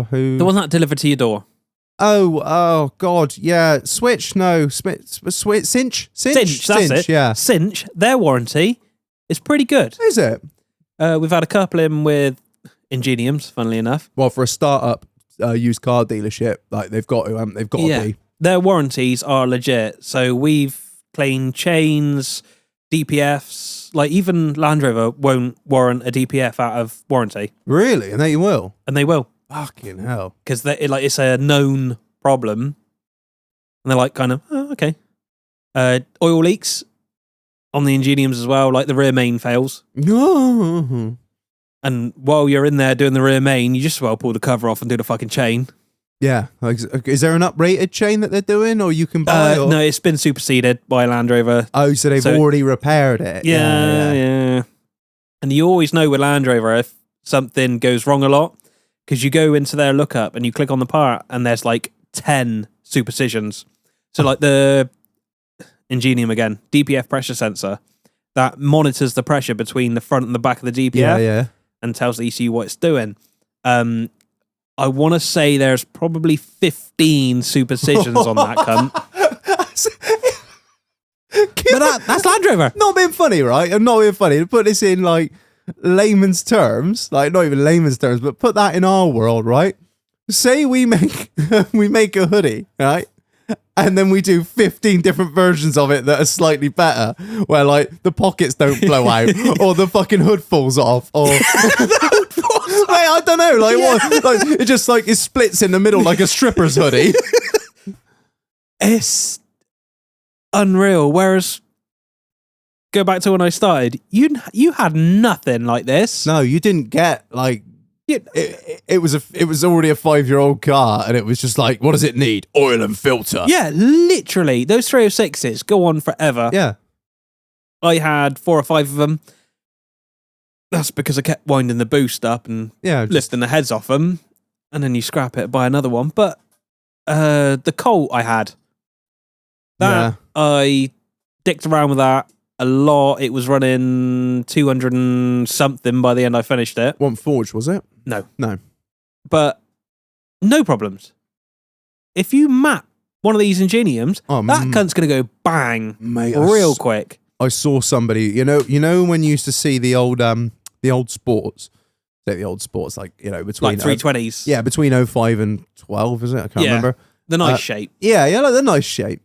who? The one that delivered to your door. Oh God, yeah. Switch, no. Cinch. That's it. Yeah. Cinch. Their warranty is pretty good. Is it? We've had a couple in with Ingeniums, funnily enough. Well, for a startup used car dealership, like they've got to be. Their warranties are legit. So we've claimed chains, DPFs. Like, even Land Rover won't warrant a DPF out of warranty. Really? And they will? And they will. Fucking hell. Because it's a known problem. And they're like, kind of, oh, okay. Oil leaks on the Ingeniums as well. Like, the rear main fails. No. And while you're in there doing the rear main, you just as well pull the cover off and do the fucking chain. Yeah. Is there an uprated chain that they're doing, or you can buy? No, it's been superseded by Land Rover. Oh, so they've already repaired it. Yeah. And you always know with Land Rover if something goes wrong a lot, because you go into their lookup and you click on the part and there's like 10 supercisions. So like the Ingenium again, DPF pressure sensor that monitors the pressure between the front and the back of the DPF and tells the ECU what it's doing. I want to say there's probably 15 supercisions on that cunt. But that's Land Rover. Not being funny, right? And not being funny. To put this in like layman's terms, like not even layman's terms, but put that in our world, right? Say we make a hoodie, right? And then we do 15 different versions of it that are slightly better, where like the pockets don't blow out, or the fucking hood falls off, or I don't know, like what? Like, it just like it splits in the middle like a stripper's hoodie. It's unreal. Whereas, go back to when I started, you had nothing like this. No, you didn't get like. It was already a 5-year-old car, and it was just like, what does it need? Oil and filter. Yeah, literally. Those 306s go on forever. Yeah. I had 4 or 5 of them. That's because I kept winding the boost up and lifting the heads off them, and then you scrap it, buy another one. But the Colt I had, I dicked around with that a lot. It was running 200 and something by the end I finished it. One forged, was it? No. But no problems. If you map one of these Ingeniums, that cunt's going to go bang, mate, real quick. I saw somebody, you know when you used to see the old sports, like, between like 320s. Yeah, between 05 and 12, is it? I can't remember. The nice shape. Yeah, like the nice shape.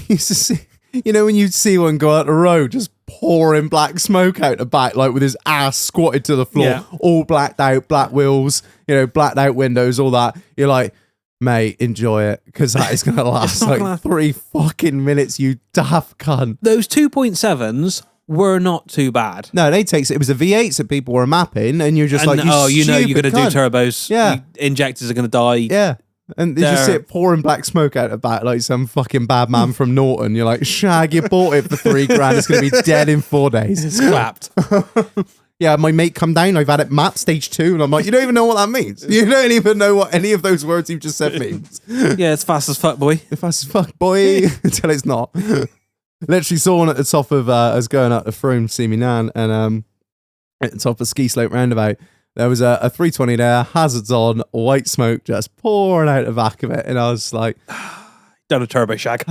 Used to see, when you'd see one go out the road, just pouring black smoke out the back, like with his ass squatted to the floor, all blacked out, black wheels, blacked out windows, all that. You're like, mate, enjoy it, because that is going to last like 3 fucking minutes, you daft cunt. Those 2.7s were not too bad. No, it was the V8s that people were mapping, and you're just you're going to do turbos. Yeah. Injectors are going to die. Yeah. And they just sit pouring black smoke out the back like some fucking bad man from Norton. You're like, shag, you bought it for $3,000. It's going to be dead in 4 days. It's clapped. Yeah, my mate come down. I've had it mapped stage 2. And I'm like, you don't even know what that means. You don't even know what any of those words you've just said means. Yeah, it's fast as fuck, boy. Fast as fuck, boy. Until it's not. Literally saw one at the top of, I was going up the Froome to see me nan. And at the top of Ski Slope Roundabout, there was a 320 there, hazards on, white smoke just pouring out the back of it. And I was like, done a turbo shag.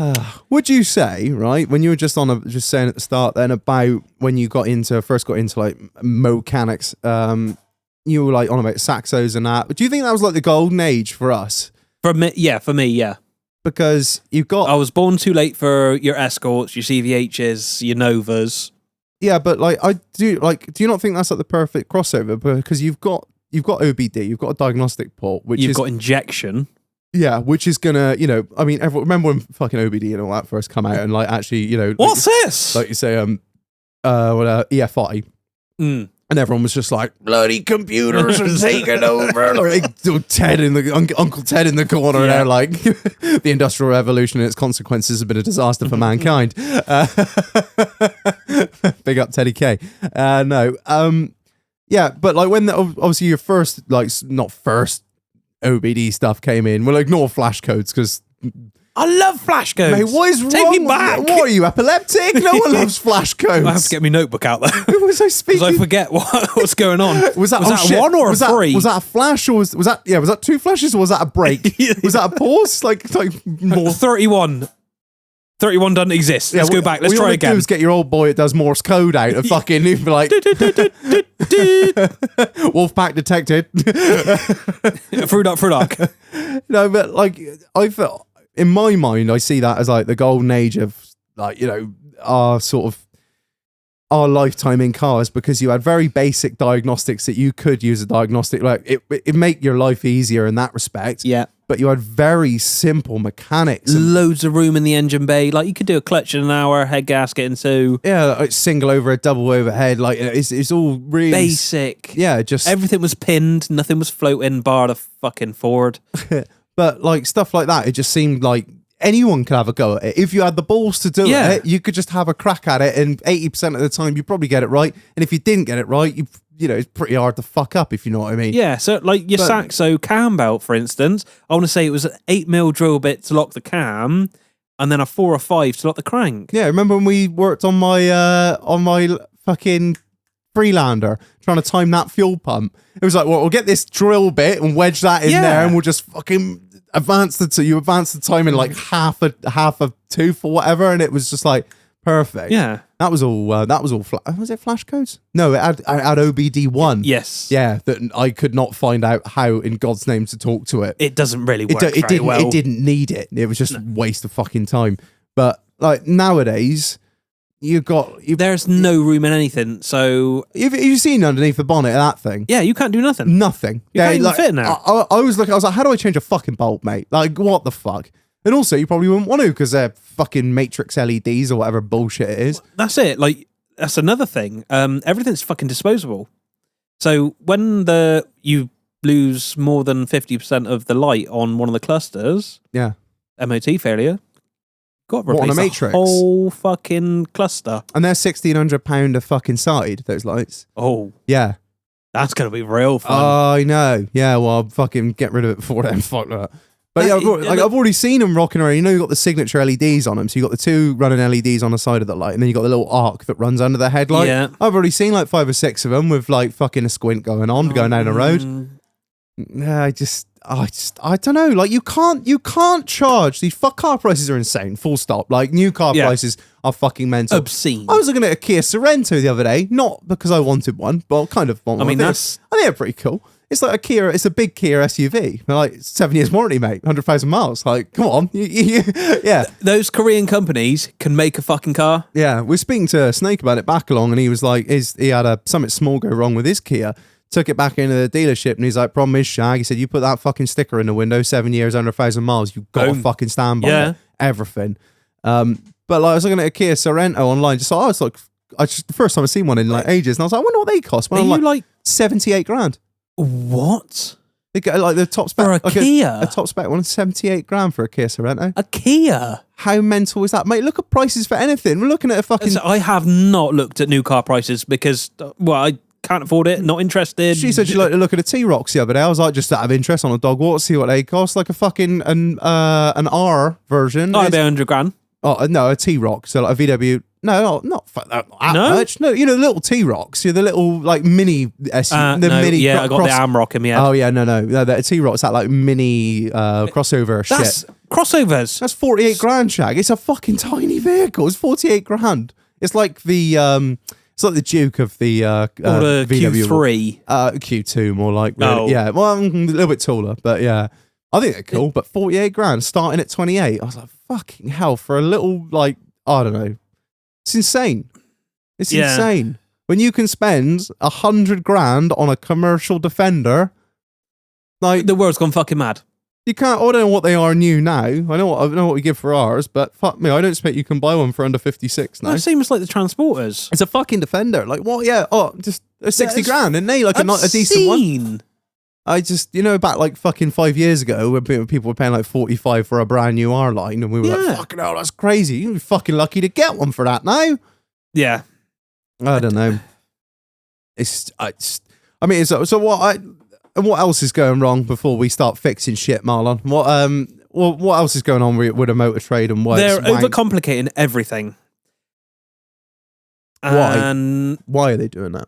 Would you say, right, when you were just saying at the start then about when you first got into like mechanics, you were like on about Saxos and that. But do you think that was like the golden age for us? For me, yeah. Because you've got... I was born too late for your Escorts, your CVHs, your Novas. Yeah, but like do you not think that's like the perfect crossover? Because you've got OBD, you've got a diagnostic port, which you've got injection. Yeah, which is gonna, I mean, remember when fucking OBD and all that first come out, and like actually, what's this? Like you say, EFI, and everyone was just like, bloody computers are taking over. Like Ted Uncle Ted in the corner there, like the Industrial Revolution and its consequences have been a disaster for mankind. Big up Teddy K. Yeah, but like when obviously your first, like not first OBD stuff came in, we'll ignore flash codes because I love flash codes. Mate, what is Take wrong? me back. What are you, epileptic? No one loves flash codes. I have to get my notebook out there. Was I speaking? Because I forget what's going on. Was that one or a three? Was that a flash or was that two flashes or was that a break? Was that a pause? Like more 31. 31 doesn't exist. Let's go back. Let's try again. Do is get your old boy that does Morse code out and fucking be like Wolfpack detected. Through dark. No, but like I felt in my mind, I see that as like the golden age of like, our sort of our lifetime in cars, because you had very basic diagnostics that you could use a diagnostic. Like it make your life easier in that respect. Yeah. But you had very simple mechanics. Loads of room in the engine bay. Like you could do a clutch in an hour, head gasket in two. Yeah, like single overhead, double overhead. Like it's all really basic. Yeah, just everything was pinned. Nothing was floating, bar the fucking Ford. But like stuff like that, it just seemed like anyone could have a go at it. If you had the balls to do it, you could just have a crack at it, and 80% of the time you probably get it right. And if you didn't get it right, it's pretty hard to fuck up, if you know what I mean. Yeah, so like your Saxo cam belt, for instance, I want to say it was an 8mm drill bit to lock the cam, and then a 4 or 5 to lock the crank. Yeah, remember when we worked on my fucking Freelander trying to time that fuel pump? It was like, well, we'll get this drill bit and wedge that in there, and we'll just fucking advance the time in like half a tooth or whatever, and it was just like perfect. Yeah, that was all. Was it flash codes? No, it had OBD1. Yes. Yeah, that I could not find out how in God's name to talk to it. It doesn't really work very well. It didn't need it. It was just a waste of fucking time. But like nowadays, there's no room in anything. So you've seen underneath the bonnet of that thing. Yeah, you can't do nothing. Nothing. You can't even fit now. I was like, how do I change a fucking bulb, mate? Like, what the fuck? And also, you probably wouldn't want to because they're fucking matrix LEDs or whatever bullshit it is. That's it. Like, that's another thing. Everything's fucking disposable. So when you lose more than 50% of the light on one of the clusters, MOT failure. Got to replace on a matrix? The whole fucking cluster. And they're £1,600 a fucking side, those lights. Oh. Yeah. That's going to be real fun. I know. Yeah, well, I'll fucking get rid of it before then. Fuck that. But yeah, I've already seen them rocking around. You've got the signature LEDs on them. So you've got the 2 running LEDs on the side of the light, and then you've got the little arc that runs under the headlight. Yeah. I've already seen like 5 or 6 of them with like fucking a squint going on, going down the road. Yeah, I don't know. Like you can't charge these car prices are insane. Full stop. Like new car prices are fucking mental. Obscene. I was looking at a Kia Sorento the other day, not because I wanted one, but kind of want one. I think they're pretty cool. It's like a Kia. It's a big Kia SUV. They're like 7 years warranty, mate. 100,000 miles. Like, come on. Yeah. Those Korean companies can make a fucking car. Yeah. We're speaking to Snake about it back along, and he was like, he had something small go wrong with his Kia. Took it back into the dealership, and he's like, problem is, Shag, he said, you put that fucking sticker in the window, 7 years, 100,000 miles, you've got to fucking stand by it. Everything. But like, I was looking at a Kia Sorento online, just I was like, the first time I've seen one in like ages, and I was like, I wonder what they cost. Well, Are you like 78 grand? What? They get like the top spec for a like Kia. A top spec one, 78 grand for a Kia Sorento. A Kia. How mental is that, mate? Look at prices for anything. We're looking at a fucking. I have not looked at new car prices because, I can't afford it. Not interested. She said she'd like to look at a T-Rox the other day. I was like, just out of interest on a dog walk, see what they cost. Like a fucking an R version. Oh, they're 100 grand. Oh no, a T-Rox. So like a VW. No, not that much. No, the little T-Rox. The little like mini SUV. Mini. Yeah, I got the AMROC in my head. Oh yeah, no. The T-Rox, that like mini crossover shit. Crossovers. That's 48 grand, Shag. It's a fucking tiny vehicle. It's 48 grand. It's like the It's like the Duke of the Or the VW. Q3. Q2 more like. Really. Oh. Yeah, well, I'm a little bit taller, but yeah. I think they're cool, but 48 grand starting at 28. I was like, fucking hell, for a little, like, I don't know. It's insane. It's insane. When you can spend 100 grand on a commercial Defender, like, The world's gone fucking mad. you can't. I don't know what they are new now. I know what we give for ours, but fuck me, I don't expect you can buy one for under 56 now. No, same as like the Transporters. It's a fucking Defender. Like what? Yeah. Oh, just 60 grand, and they like a decent one. Obscene. I just, back like fucking 5 years ago, when people were paying like 45 for a brand new R line, and we were like, fucking hell, that's crazy. You'd be fucking lucky to get one for that now. Yeah. I don't know. So what else is going wrong before we start fixing shit, Marlon? What else is going on with a motor trade and why They're it's wanked? overcomplicating everything. Why? And Why are they doing that?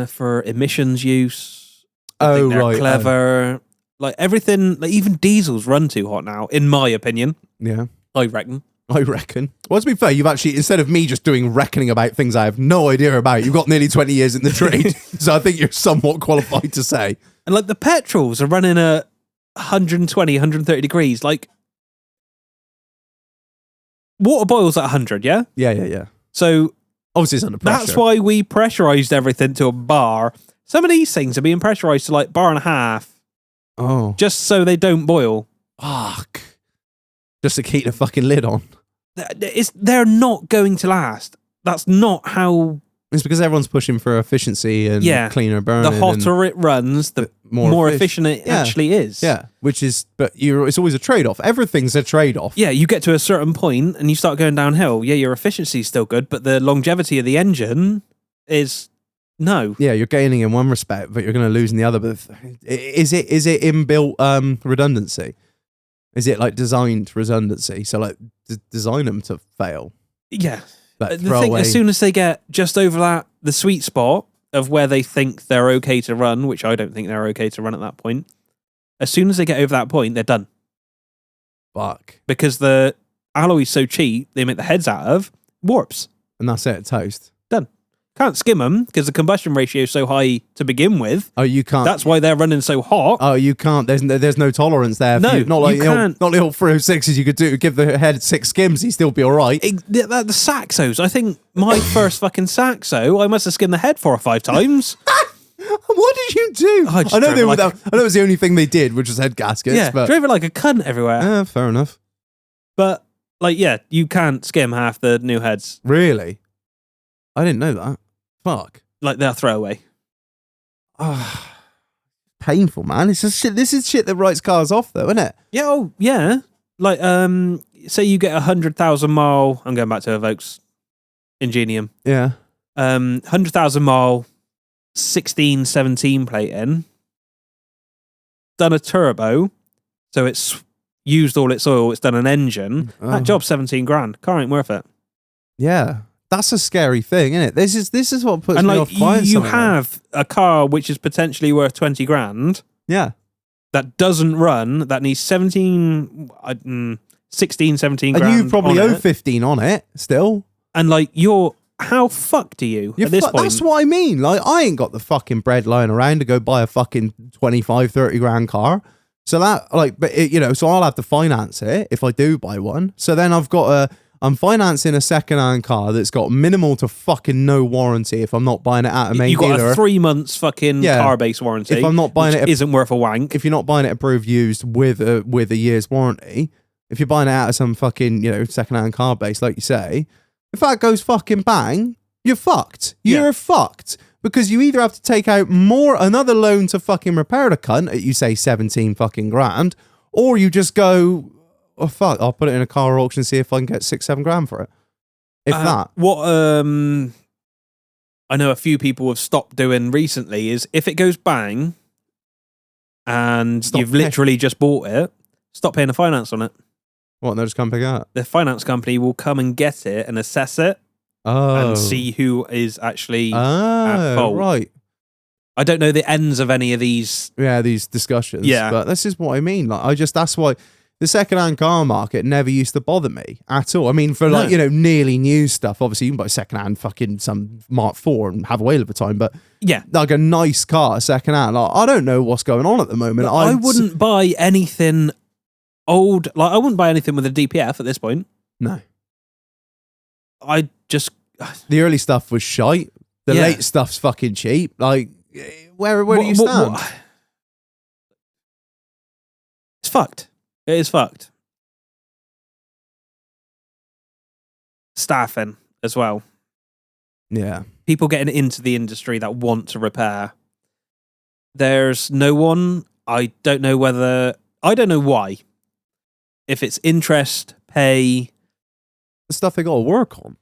for emissions use. I think they're clever. Like everything, like even diesels run too hot now, in my opinion. Yeah. I reckon. Well, to be fair, you've actually, instead of me just doing reckoning about things I have no idea about, you've got nearly 20 years in the trade. So I think you're somewhat qualified to say. And like the petrols are running at 120, 130 degrees. Like water boils at 100, yeah? Yeah. So obviously it's under pressure. that's why we pressurized everything to a bar. Some of these things are being pressurized to like bar and a half. Oh. Just so they don't boil. Fuck. Just to keep the fucking lid on. They're not going to last. That's not how... It's because everyone's pushing for efficiency and cleaner burning. The hotter it runs, the more efficient it actually is. Yeah, it's always a trade-off. Everything's a trade-off. Yeah, you get to a certain point and you start going downhill. Yeah, your efficiency's still good, but the longevity of the engine is no. Yeah, you're gaining in one respect, but you're going to lose in the other. But is it inbuilt redundancy? Is it like designed redundancy? So like design them to fail. Yeah. But the thing, as soon as they get just over the sweet spot of where they think they're okay to run, which I don't think they're okay to run at that point, as soon as they get over that point, they're done. Fuck. Because the alloy's so cheap, they make the heads out of, warps. And that's it, toast. Done. Can't skim them because the combustion ratio is so high to begin with. Oh, you can't. That's why they're running so hot. Oh, you can't. There's no tolerance there. No, not like you can't. Not the old 306s you could do. Give the head 6 skims, he'd still be all right. The Saxos. I think my first fucking Saxo, I must have skimmed the head 4 or 5 times. What did you do? I know I know it was the only thing they did, which was head gaskets. Yeah, but drove it like a cunt everywhere. Fair enough. But like, yeah, you can't skim half the new heads. Really? I didn't know that. Fuck. Like they're throwaway. Painful, man. It's just shit. This is shit that writes cars off, though, isn't it? Yeah. Oh, yeah. Like, say you get 100,000 mile. I'm going back to a Vokes Ingenium. Yeah. 100,000 mile, 16, 17 plate in. Done a turbo, so it's used all its oil. It's done an engine. That job's 17 grand. Car ain't worth it. Yeah. That's a scary thing, isn't it? This is what puts me off buying you something. have a car which is potentially worth 20 grand. Yeah. That doesn't run, that needs 16, 17 grand. And you probably owe 15 on it still. And like, how fucked are you at this point? That's what I mean. Like, I ain't got the fucking bread lying around to go buy a fucking 25, 30 grand car. So that, like, but so I'll have to finance it if I do buy one. So then I'm financing a second-hand car that's got minimal to fucking no warranty if I'm not buying it at a main dealer. You've got a 3 months fucking car-based warranty. If I'm not buying it, isn't worth a wank. If you're not buying it approved used with a year's warranty, if you're buying it out of some fucking second-hand car base, like you say, if that goes fucking bang, you're fucked. You're fucked because you either have to take out another loan to fucking repair the cunt at you say 17 fucking grand, or you just go, oh fuck, I'll put it in a car auction and see if I can get 6-7 grand for it. If that. What I know a few people have stopped doing recently is if it goes bang and you've literally just bought it, stop paying the finance on it. What, and they'll just come pick it up? The finance company will come and get it and assess it and see who is actually at fault. Right. I don't know the ends of any of these. Yeah, these discussions. Yeah. But this is what I mean. Like, that's why the second-hand car market never used to bother me at all. I mean, for like, No. you know, nearly new stuff, obviously you can buy second-hand fucking some Mark IV and have a whale of a time, but Yeah. like a nice car second-hand, like, I don't know what's going on at the moment. I wouldn't buy anything old. Like, I wouldn't buy anything with a DPF at this point. No. I just... The early stuff was shite. The Yeah. late stuff's fucking cheap. Like, where do you stand? It's fucked. It is fucked. Staffing as well. Yeah. People getting into the industry that want to repair. There's no one. I don't know why. If it's interest, pay. The stuff they got to work on.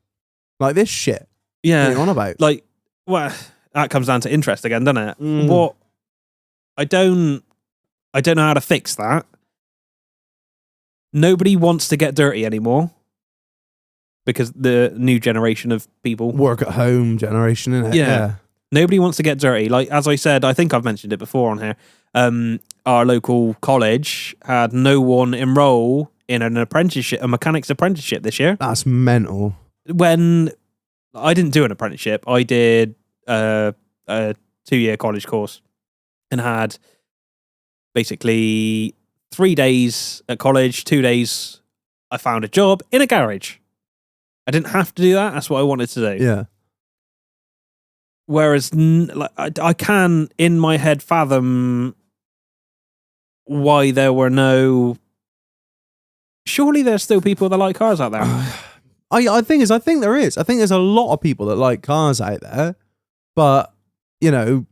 Like this shit. What are you on about? Like, well, that comes down to interest again, doesn't it? Mm. What? I don't know how to fix that. Nobody wants to get dirty anymore because the new generation of people Work at home generation, innit? Yeah. Nobody wants to get dirty. Like, as I said, I think I've mentioned it before on here. Our local college had no one enroll in an apprenticeship, a mechanics apprenticeship this year. That's mental. When I didn't do an apprenticeship, I did a 2-year college course and had basically 3 days at college, 2 days I found a job in a garage. I didn't have to do that. That's what I wanted to do. Yeah. Whereas I can, in my head, fathom why there were no... Surely there's still people that like cars out there. I think there is. I think there's a lot of people that like cars out there, but you know,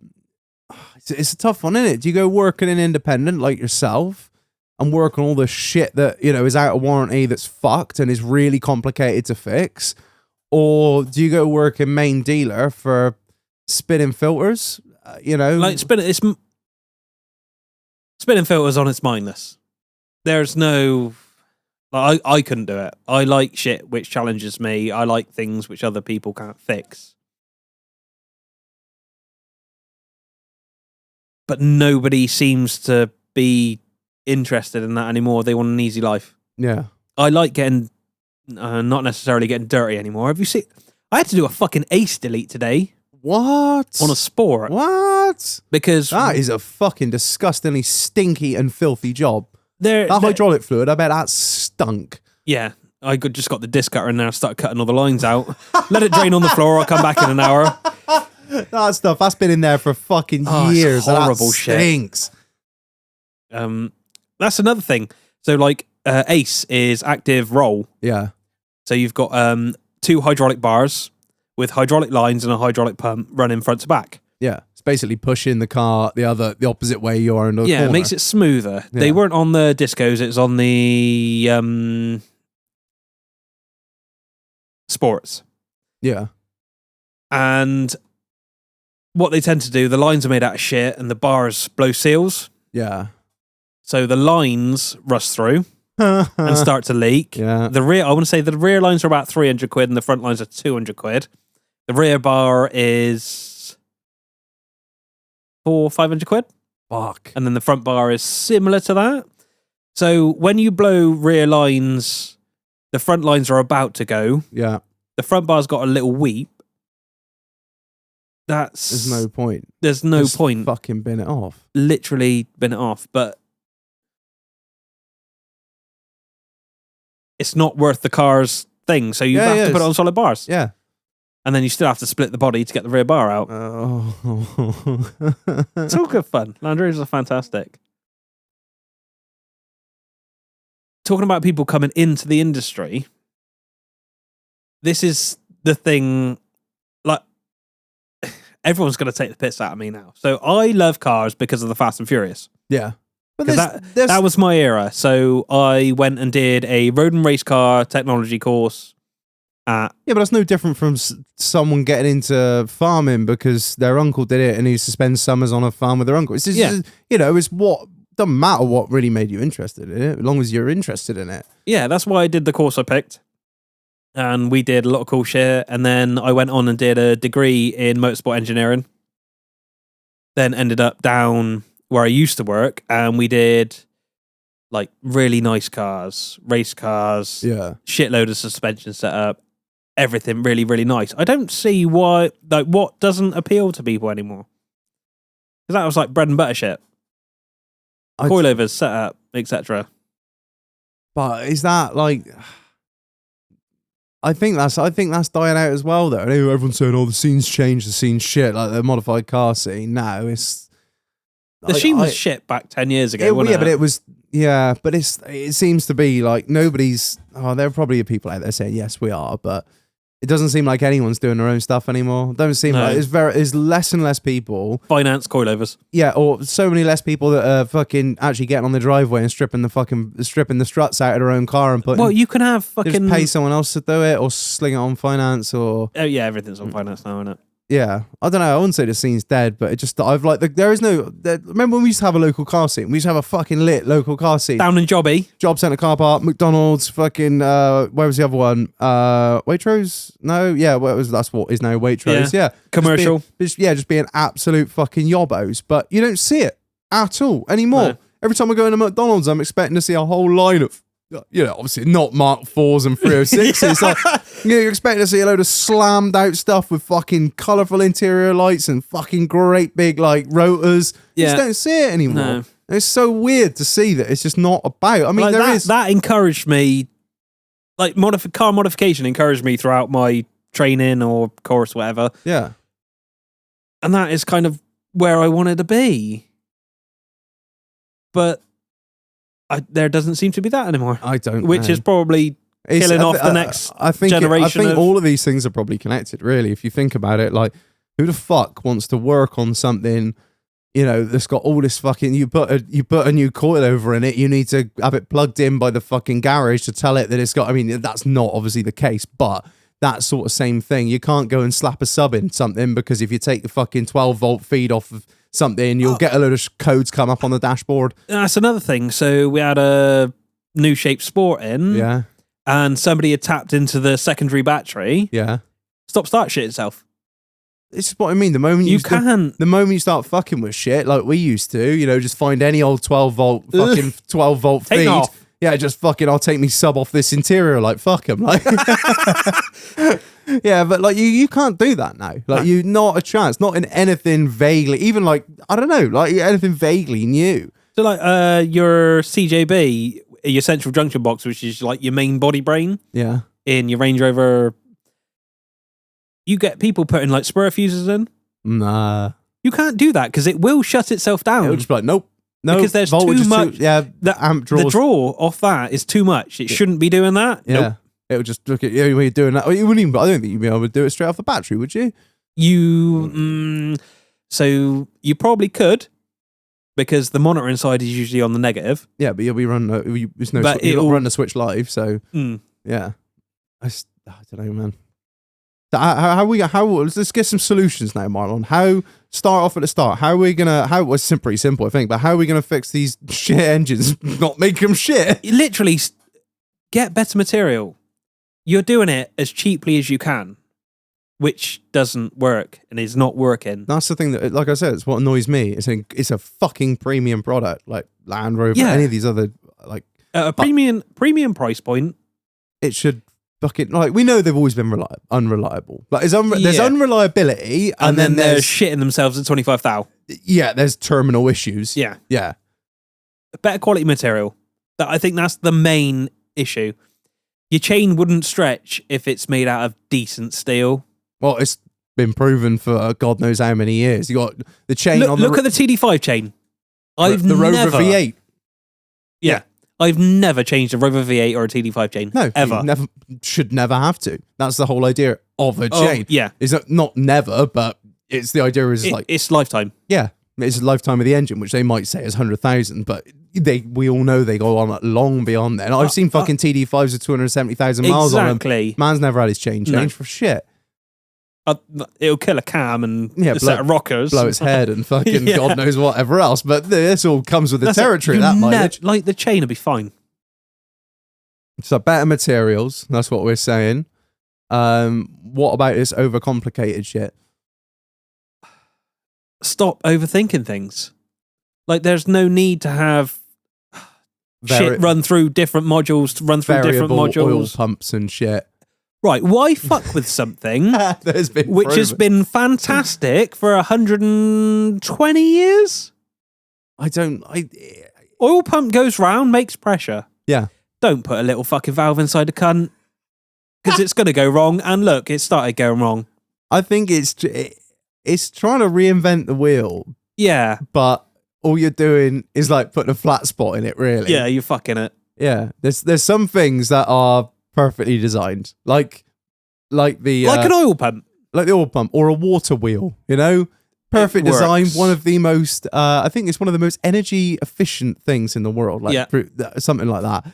it's a tough one, isn't it? Do you go working an independent like yourself and work on all the shit that, you know, is out of warranty that's fucked and is really complicated to fix? Or do you go work in main dealer for spinning filters? You know, Like spinning filters on, it's mindless. There's no... Like, I couldn't do it. I like shit which challenges me. I like things which other people can't fix. But nobody seems to be interested in that anymore. They want an easy life. yeah. I like getting... not necessarily getting dirty anymore. Have you seen... I had to do a fucking ace delete today What? on a Sport. What? Because That is a fucking disgustingly stinky and filthy job. they're... That hydraulic fluid, I bet that stunk. Yeah. Just got the disc cutter in there and started cutting all the lines out. Let it drain on the floor. I'll come back in an hour. That stuff, that's been in there for fucking Oh, it's years. and horrible that shit. stinks. That's another thing. So, like, Ace is active roll. Yeah. So you've got 2 hydraulic bars with hydraulic lines and a hydraulic pump running front to back. Yeah. It's basically pushing the car the opposite way you are in the Yeah, corner. it makes it smoother. Yeah. They weren't on the discos, it was on the sports. Yeah. And what they tend to do, the lines are made out of shit and the bars blow seals. Yeah. So the lines rust through and start to leak. Yeah. I want to say the rear lines are about 300 quid and the front lines are 200 quid. The rear bar is 500 quid. Fuck. And then the front bar is similar to that. So when you blow rear lines, the front lines are about to go. Yeah. The front bar's got a little weep. There's no point. There's no Just point. Fucking bin it off. Literally bin it off. But it's not worth the car's thing. So you have to put it on solid bars. Yeah. And then you still have to split the body to get the rear bar out. Oh. It's all good fun. Land Rovers are fantastic. Talking about people coming into the industry, this is the thing, like, everyone's going to take the piss out of me now. So I love cars because of the Fast and Furious. Yeah. But That was my era. So I went and did a road and race car technology course. Yeah, but that's no different from someone getting into farming because their uncle did it and he used to spend summers on a farm with their uncle. It's just, you know, it's what doesn't matter what really made you interested in it, as long as you're interested in it. Yeah, that's why I did the course I picked. And we did a lot of cool shit. And then I went on and did a degree in motorsport engineering. Then ended up down where I used to work, and we did like really nice cars, race cars, Yeah. shitload of suspension setup, everything really, really nice. I don't see why, like, what doesn't appeal to people anymore. Because that was like bread and butter shit. Coilovers, setup, etc. But is that like? I think that's dying out as well, though. I know everyone's saying, "Oh, the scene's changed, the scene's shit." Like the modified car scene now, it's The scene was shit back 10 years ago. Wasn't it? But it was. Yeah, but it seems to be like nobody's. Oh, there are probably people out there saying yes, we are, but it doesn't seem like anyone's doing their own stuff anymore. Don't seem No. like there's less and less people. Finance coilovers. Yeah, or so many less people that are fucking actually getting on the driveway and stripping the struts out of their own car and putting. Well, you can have they fucking. just pay someone else to do it, or sling it on finance, or Oh, yeah, everything's on finance now, isn't it? yeah. I don't know. I wouldn't say the scene's dead, but it just there is no. Remember when we used to have a local car scene? We used to have a fucking lit local car scene. Down in Jobby. Job centre car park, McDonald's, fucking where was the other one? Waitrose? No, yeah, that's what is now Waitrose. Yeah. Commercial. Just being absolute fucking yobbos. But you don't see it at all anymore. No. Every time I go into McDonald's, I'm expecting to see a whole line of, obviously not Mark 4s and 306s. Like, you're expecting to see a load of slammed out stuff with fucking colourful interior lights and fucking great big like rotors. You just don't see it anymore. No. It's so weird to see that it's just not about. I mean, Like that encouraged me, like car modification encouraged me throughout my training or course, whatever. Yeah. And that is kind of where I wanted to be. But there doesn't seem to be that anymore. I don't Which know. is probably killing off the next generation. I think all of these things are probably connected, really, if you think about it. Like, who the fuck wants to work on something, that's got all this fucking, you put a new coilover in it, you need to have it plugged in by the fucking garage to tell it that it's got, I mean, that's not obviously the case, but that sort of same thing. You can't go and slap a sub in something, because if you take the fucking 12-volt feed off of something, you'll get a load of codes come up on the dashboard. That's another thing. So we had a new shape Sport in. Yeah. And somebody had tapped into the secondary battery. Yeah. Start shit itself. It's just what I mean. The moment the moment you start fucking with shit like we used to, just find any old 12-volt fucking 12-volt feed. Off. Yeah, just fucking, I'll take me sub off this interior, like, fuck him. Like, yeah, but like you can't do that now. Like, you not a chance. Not in anything vaguely, even like, I don't know, like anything vaguely new. So like your CJB, your central junction box, which is like your main body brain. Yeah. In your Range Rover, you get people putting like spur fuses in. Nah. You can't do that because it will shut itself down. It'll just be like, nope. No, because there's too much. The amp draws. The draw off that is too much. It shouldn't be doing that. Yeah. Nope. It would just look at you when you're doing that. You wouldn't even, I don't think you'd be able to do it straight off the battery, would you? So you probably could, because the monitor inside is usually on the negative. Yeah, but you'll be running. You'll run the switch live. So yeah, I don't know, man. So let's get some solutions now, Marlon. Start off at the start. How are we gonna? It's pretty simple, I think. But how are we gonna fix these shit engines? Not make them shit. You literally get better material. You're doing it as cheaply as you can, which doesn't work and is not working. That's the thing that, like I said, it's what annoys me. It's a fucking premium product, like Land Rover, any of these other like a premium price point. It should fucking, like, we know they've always been unreliable. Like there's unreliability, and then they're there's shitting themselves at 25,000. Yeah, there's terminal issues. Yeah. Better quality material. I think that's the main issue. Your chain wouldn't stretch if it's made out of decent steel. Well, it's been proven for God knows how many years. You got the chain on Look at the TD5 chain. The Rover V8. Yeah. I've never changed a Rover V8 or a TD5 chain. No, ever. Should never have to. That's the whole idea of a chain. Yeah. It's not never, but it's the idea is it's lifetime. Yeah. It's a lifetime of the engine, which they might say is 100,000, but we all know they go on long beyond that. And I've seen fucking TD5s with 270,000 miles on them. Man's never had his chain changed for shit. It'll kill a cam and a set of rockers. Blow its head and fucking God knows whatever else. But this all comes with the territory. That mileage. Like the chain will be fine. So better materials. That's what we're saying. What about this overcomplicated shit? Stop overthinking things. Like, there's no need to have shit run through different modules, run through different modules. Oil pumps and shit. Right, why fuck with something which has been fantastic for 120 years? Oil pump goes round, makes pressure. Yeah. Don't put a little fucking valve inside a cunt, because it's going to go wrong. And look, it started going wrong. I think it's trying to reinvent the wheel. Yeah. But all you're doing is like putting a flat spot in it, really. Yeah, you're fucking it. Yeah. There's some things that are perfectly designed, like an oil pump, like the oil pump or a water wheel. You know, perfect design. One of the most, I think it's one of the most energy efficient things in the world. Like something like that.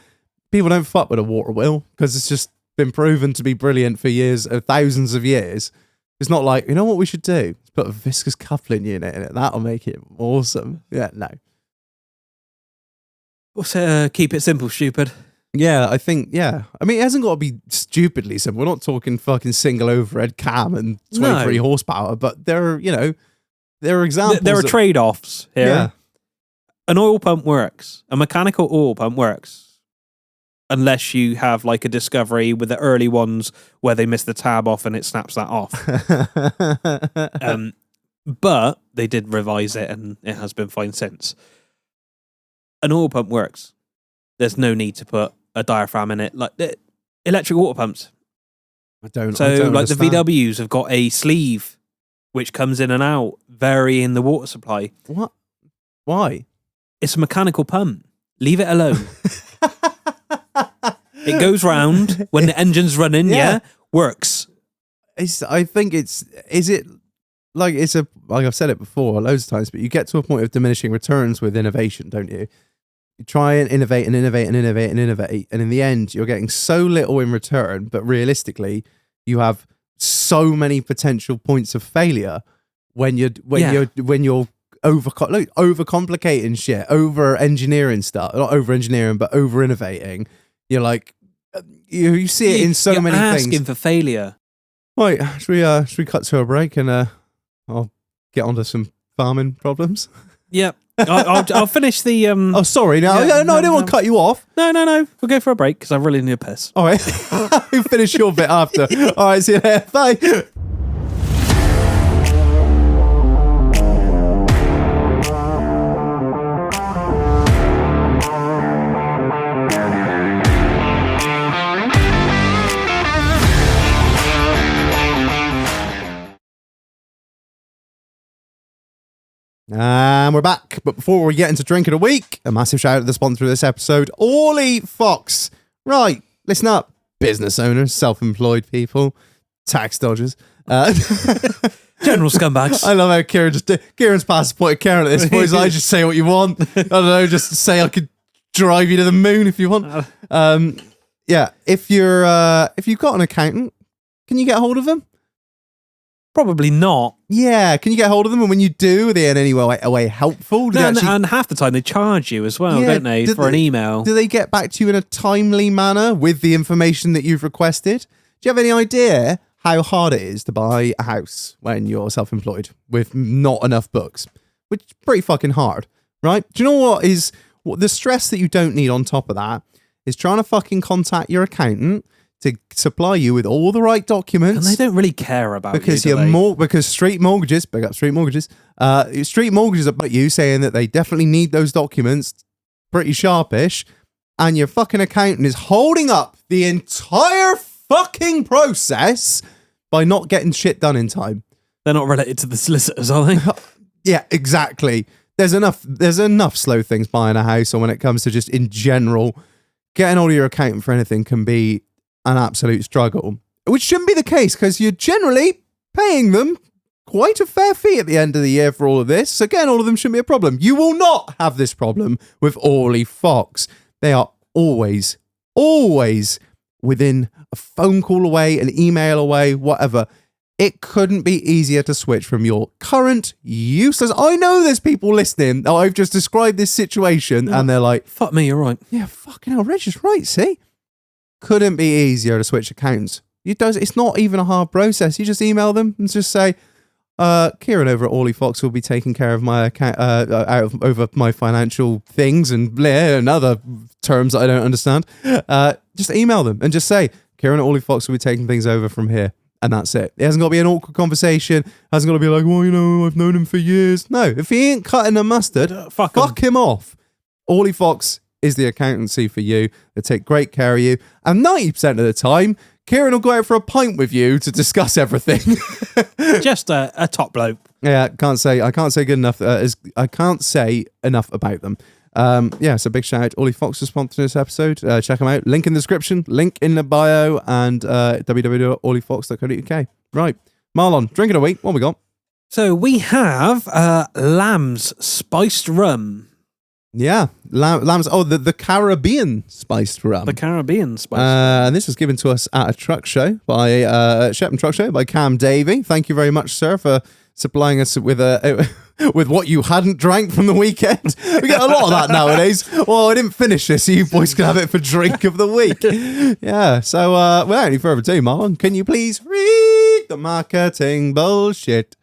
People don't fuck with a water wheel because it's just been proven to be brilliant for years, thousands of years. It's not like, you know what we should do? Let's put a viscous coupling unit in it. That'll make it awesome. Yeah, no. Keep it simple, stupid. Yeah, I think, yeah. I mean, it hasn't got to be stupidly simple. We're not talking fucking single overhead cam and 23 horsepower, but there are examples. There are trade-offs here. Yeah. An oil pump works. A mechanical oil pump works. Unless you have like a discovery with the early ones where they miss the tab off and it snaps that off. But they did revise it and it has been fine since. An oil pump works. There's no need to put a diaphragm in it. Like electric water pumps. I don't like understand. the VWs have got a sleeve which comes in and out, varying the water supply. What? Why? It's a mechanical pump. Leave it alone. It goes round when the engine's running, works. I think is it like like I've said it before loads of times, but you get to a point of diminishing returns with innovation, don't you? You try and innovate and innovate and innovate and innovate, and in the end, you're getting so little in return. But realistically, you have so many potential points of failure when you're overcomplicating shit, over engineering stuff, not over engineering, but over innovating. You're like, you see it in so many things. Asking for failure. Right, should we cut to a break and I'll get onto some farming problems? Yeah, I'll finish the. Oh, sorry, no, I didn't want to cut you off. No, we'll go for a break because I really need a piss. All right, we'll finish your bit after. All right, see you later. Bye. And we're back. But before we get into Drink of the Week, a massive shout out to the sponsor of this episode, ORLEIGH Fox. Right, listen up. Business owners, self-employed people, tax dodgers. General scumbags. I love how Kieran's past the point of Karen at this point. He's like, just say what you want. I don't know, just say I could drive you to the moon if you want. Yeah, if you've got an accountant, can you get a hold of them? Probably not. Yeah, can you get hold of them? And when you do, are they in any way helpful? And half the time they charge you as well, don't they, for an email? Do they get back to you in a timely manner with the information that you've requested? Do you have any idea how hard it is to buy a house when you're self-employed with not enough books? Which is pretty fucking hard, right? Do you know what the stress that you don't need on top of that is trying to fucking contact your accountant to supply you with all the right documents. And they don't really care about because you, because street mortgages, big up street mortgages, street mortgages about you saying that they definitely need those documents pretty sharpish, and your fucking accountant is holding up the entire fucking process by not getting shit done in time. They're not related to the solicitors, are they? Yeah, exactly. There's enough slow things buying a house, or when it comes to just in general, getting hold of your accountant for anything can be an absolute struggle, which shouldn't be the case because you're generally paying them quite a fair fee at the end of the year for all of this. Again, all of them shouldn't be a problem. You will not have this problem with ORLEIGH Fox. They are always within a phone call away, an email away, whatever. It couldn't be easier to switch from your current useless. I know there's people listening. I've just described this situation and they're like, fuck me, you're right. Yeah, fucking hell, Reg is right, see? Couldn't be easier to switch accounts. It's not even a hard process. You just email them and just say, Kieran over at Orley Fox will be taking care of my account over my financial things and other terms that I don't understand. Just email them and just say Kieran at Orley Fox will be taking things over from here, and that's it. It hasn't got to be an awkward conversation. It hasn't got to be like, well, I've known him for years. No, if he ain't cutting the mustard, fuck him off. Orley Fox is the accountancy for you. They take great care of you, and 90% of the time, Kieran will go out for a pint with you to discuss everything. Just a top bloke. Yeah, I can't say good enough. I can't say enough about them. So big shout out to Orley Fox for sponsoring this episode. Check them out. Link in the description, link in the bio, and www.orleyfox.co.uk. Right, Marlon, drink of the week. What we got? So we have Lamb's Spiced Rum. Yeah, Lamb's. Oh, the Caribbean spiced rum. The Caribbean spiced rum. And this was given to us at a truck show by Shepton Truck Show by Cam Davey. Thank you very much, sir, for supplying us with with what you hadn't drank from the weekend. We get a lot of that nowadays. Well, I didn't finish this, so you boys can have it for drink of the week. Yeah. So, without any further ado, Marlon, can you please read the marketing bullshit?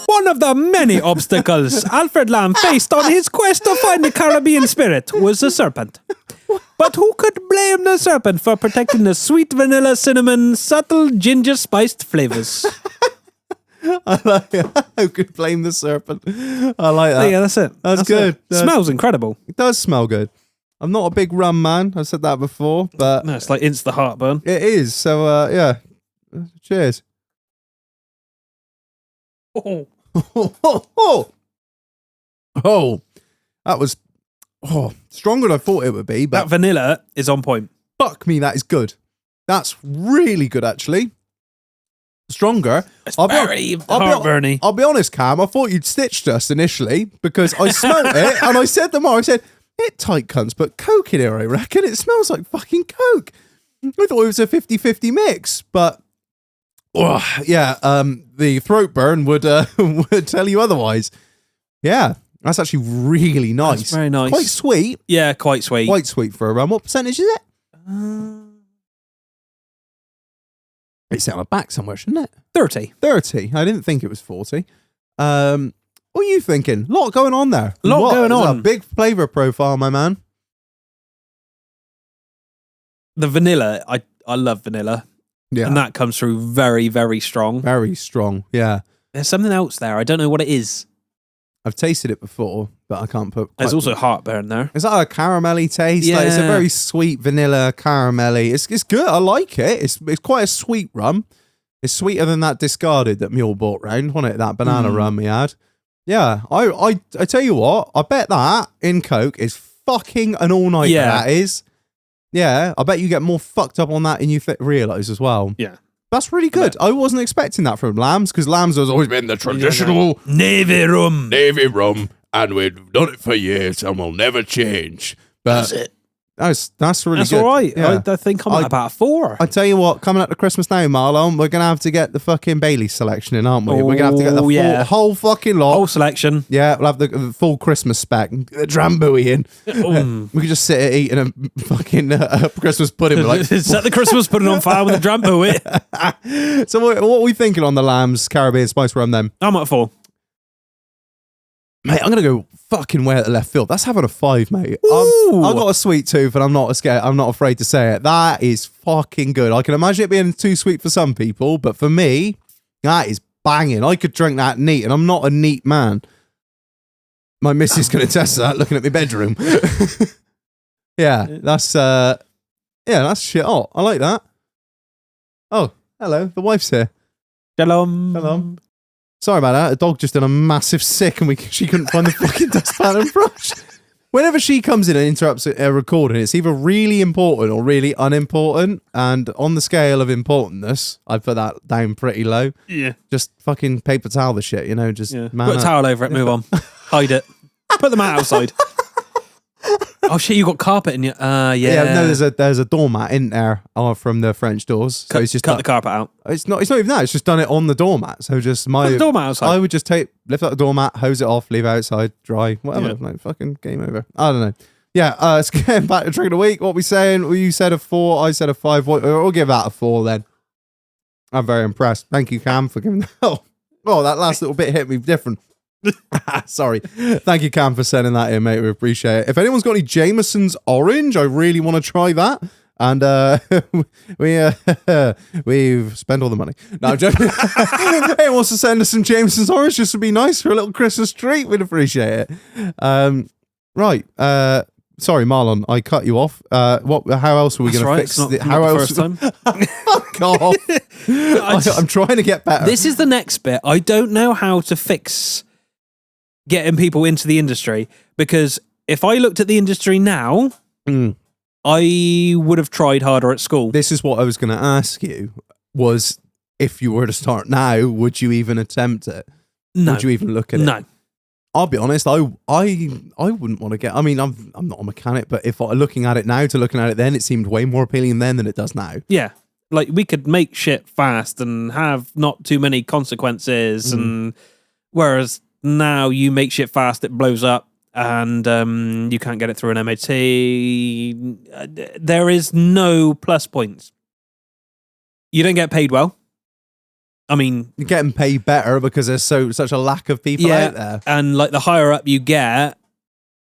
One of the many obstacles Alfred Lamb faced on his quest to find the Caribbean spirit was the serpent. But who could blame the serpent for protecting the sweet vanilla, cinnamon, subtle ginger spiced flavors? I like it. Who could blame the serpent? I like that. Yeah, that's it. That's good. It. Smells incredible. It does smell good. I'm not a big rum man. I've said that before, but no, it's like insta heartburn. It is. So yeah. Cheers. Oh, that was stronger than I thought it would be. But that vanilla is on point. Fuck me, that is good. That's really good, actually. Stronger. It's very heartburny. I'll be honest, Cam. I thought you'd stitched us initially because I smelled it and I said to Mark, I said, "It tight cunts, but Coke in here, I reckon. It smells like fucking Coke." I thought it was a 50-50 mix, but. The throat burn would would tell you otherwise. Yeah, that's actually really nice. That's very nice. Quite sweet. Yeah, quite sweet. Quite sweet for a rum. What percentage is it? It's on the back somewhere, shouldn't it? 30. 30. I didn't think it was 40. What are you thinking? A lot going on there. A lot going on. A big flavour profile, my man. The vanilla, I love vanilla. Yeah. And that comes through very, very strong. Very strong, yeah. There's something else there. I don't know what it is. I've tasted it before, but I can't put... There's also heartburn there. Is that a caramelly taste? Yeah. Like, it's a very sweet vanilla caramelly. It's good. I like it. It's quite a sweet rum. It's sweeter than that discarded that Mule bought round, wasn't it? That banana rum he had. Yeah. I tell you what, I bet that in Coke is fucking an all-nighter, that is. Yeah, I bet you get more fucked up on that than you realise as well. Yeah. That's really good. I wasn't expecting that from Lambs, because Lambs has always been the traditional Navy rum. And we've done it for years and we'll never change. But that's it. That's really That's good. all right. Yeah. I think I'm at about a 4. I tell you what, coming up to Christmas now, Marlon, we're going to have to get the fucking Bailey selection in, aren't we? We're going to have to get the whole fucking lot. Whole selection. Yeah, we'll have the full Christmas spec. The Drambuie in. We could just sit here eating a fucking Christmas pudding. Like, set the Christmas pudding on fire with a Drambuie. So what are we thinking on the Lamb's Caribbean Spice Rum then? I'm at 4. Mate, I'm going to go fucking way at the left field. That's having a 5, mate. I've got a sweet tooth and I'm not scared. I'm not afraid to say it. That is fucking good. I can imagine it being too sweet for some people, but for me, that is banging. I could drink that neat, and I'm not a neat man. My missus can attest to that looking at my bedroom. That's shit hot. I like that. Oh, hello. The wife's here. Shalom. Hello. Sorry about that. The dog just done a massive sick and she couldn't find the fucking dustpan and brush. Whenever she comes in and interrupts a recording, it's either really important or really unimportant. And on the scale of importantness, I put that down pretty low. Yeah. Just fucking paper towel the shit, just man put a towel over it, move on. Hide it. Put them out outside. Oh shit, you got carpet in your Yeah, no, there's a doormat in there from the French doors. So it's just cut the carpet out. It's not even that, it's just done it on the doormat. So just put the doormat outside. I would just lift up the doormat, hose it off, leave it outside, dry, whatever. Yeah. Like fucking game over. I don't know. Yeah, let's get back to drink of the week. What we saying? Well, you said a 4, I said a 5. We'll give that a 4 then. I'm very impressed. Thank you, Cam, for giving that. Oh, that last little bit hit me different. Sorry. Thank you, Cam, for sending that in, mate. We appreciate it. If anyone's got any Jameson's Orange, I really want to try that. And we've spent all the money. No, I'm joking. Hey, wants to send us some Jameson's Orange just to be nice for a little Christmas treat. We'd appreciate it. Right. Sorry, Marlon, I cut you off. How else are we going to fix it? How else? Fuck off. I'm trying to get better. This is the next bit. I don't know how to fix getting people into the industry, because if I looked at the industry now, I would have tried harder at school. This is what I was going to ask you, was if you were to start now, would you even attempt it? No. Would you even look at it? No. I'll be honest, I wouldn't want to get, I mean, I'm not a mechanic, but if I'm looking at it now to looking at it then, it seemed way more appealing then than it does now. Yeah. Like, we could make shit fast and have not too many consequences, and whereas now you make shit fast, it blows up, and you can't get it through an MOT. There is no plus points. You don't get paid well. I mean, you're getting paid better because there's such a lack of people out there. And like, the higher up you get,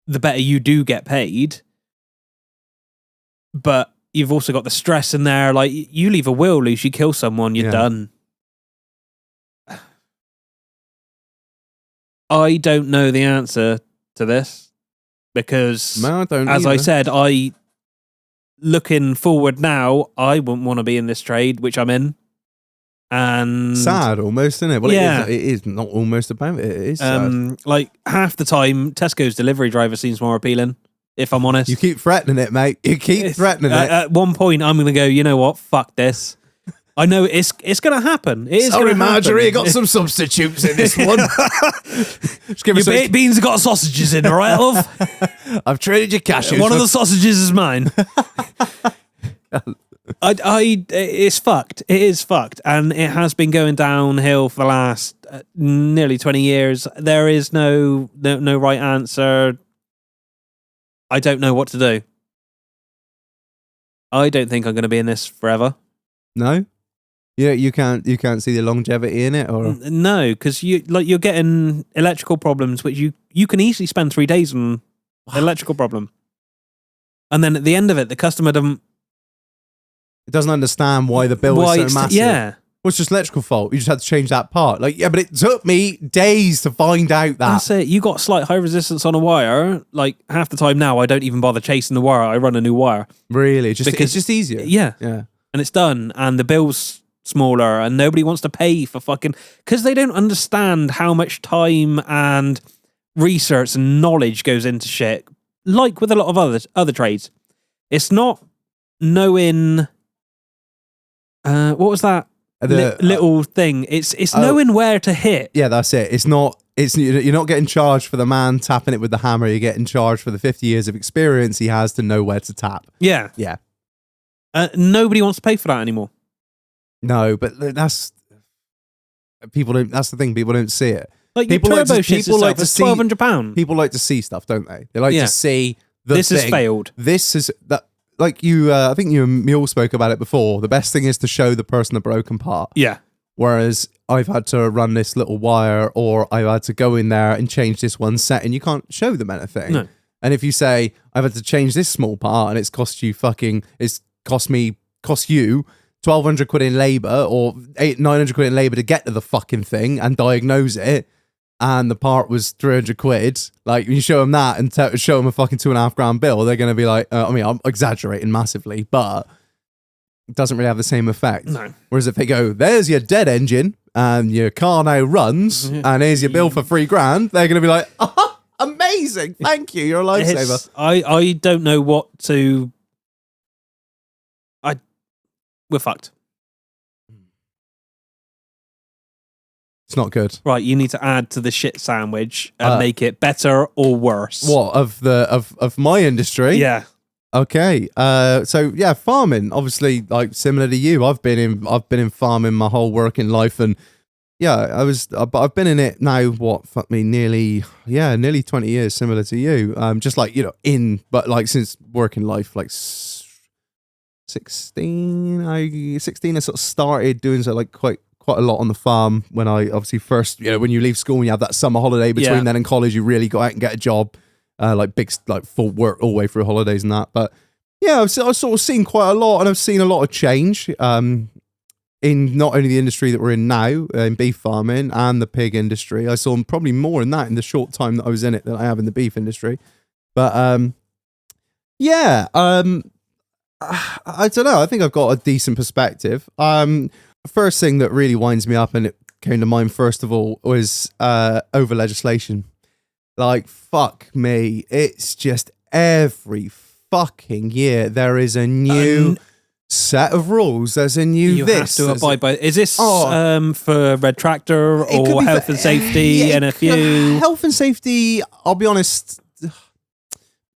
the better you do get paid. But you've also got the stress in there. Like, you leave a wheel loose, you kill someone, you're done. I don't know the answer to this, because I said, looking forward now, I wouldn't want to be in this trade, which I'm in. And sad almost, isn't it? Well, it is not almost about it. It is sad. Like, half the time, Tesco's delivery driver seems more appealing, if I'm honest. You keep threatening it, mate. You keep threatening it. At one point, I'm going to go, you know what? Fuck this. I know it's going to happen. It is Sorry, gonna Marjorie, happen. got some substitutes in this one. Just give your baked beans have got sausages in, all right, love? I've traded your cashews. One of the sausages is mine. It's fucked. It is fucked, and it has been going downhill for the last nearly 20 years. There is no right answer. I don't know what to do. I don't think I'm going to be in this forever. No. Yeah, you can't see the longevity in it, or no, because you're getting electrical problems, which you can easily spend 3 days on an electrical problem, and then at the end of it, the customer doesn't understand why the bill is so massive. Yeah, well, it's just electrical fault. You just had to change that part. Like, yeah, but it took me days to find out that. That's it. You got slight high resistance on a wire. Like, half the time now, I don't even bother chasing the wire. I run a new wire. Really, it's just easier. Yeah, and it's done, and the bill's smaller, and nobody wants to pay for fucking, because they don't understand how much time and research and knowledge goes into shit. Like with a lot of other trades, it's not knowing. What was that little thing? It's knowing where to hit. Yeah, that's it. It's not. You're not getting charged for the man tapping it with the hammer. You're getting charged for the 50 years of experience he has to know where to tap. Yeah. Nobody wants to pay for that anymore. No, but that's people don't. That's the thing. People don't see it. Like, people like to see £1,200. People like to see stuff, don't they? They like to see this has failed. This is that. Like you, I think you and Mule spoke about it before. The best thing is to show the person the broken part. Yeah. Whereas I've had to run this little wire, or I've had to go in there and change this one setting. You can't show them anything. No. And if you say I've had to change this small part and it's cost you 1,200 quid in labour, or 900 quid in labour to get to the fucking thing and diagnose it, and the part was 300 quid, like, when you show them that and show them a fucking £2,500 bill, they're going to be like, I mean, I'm exaggerating massively, but it doesn't really have the same effect. No. Whereas if they go, there's your dead engine and your car now runs, and here's your bill for £3,000, they're going to be like, oh, amazing, thank you, you're a lifesaver. I don't know what to. We're fucked. It's not good. Right, you need to add to the shit sandwich and make it better or worse. What, of my industry? Yeah. Okay. So yeah, farming, obviously, like, similar to you. I've been in farming my whole working life, and yeah, but I've been in it now, nearly 20 years, similar to you. Just like, but like since working life, like since 16. I sort of started doing so like quite a lot on the farm when I obviously first, when you leave school and you have that summer holiday between then and college, you really go out and get a job, like full work all the way through holidays and that. But yeah, I've sort of seen quite a lot, and I've seen a lot of change in not only the industry that we're in now, in beef farming and the pig industry. I saw probably more in that in the short time that I was in it than I have in the beef industry. But I don't know. I think I've got a decent perspective. First thing that really winds me up, and it came to mind first of all, was over legislation. Like, fuck me. It's just every fucking year there is a new set of rules. There's a new you have to abide by. Is this for red tractor or health and safety? NFU? Health and safety, I'll be honest,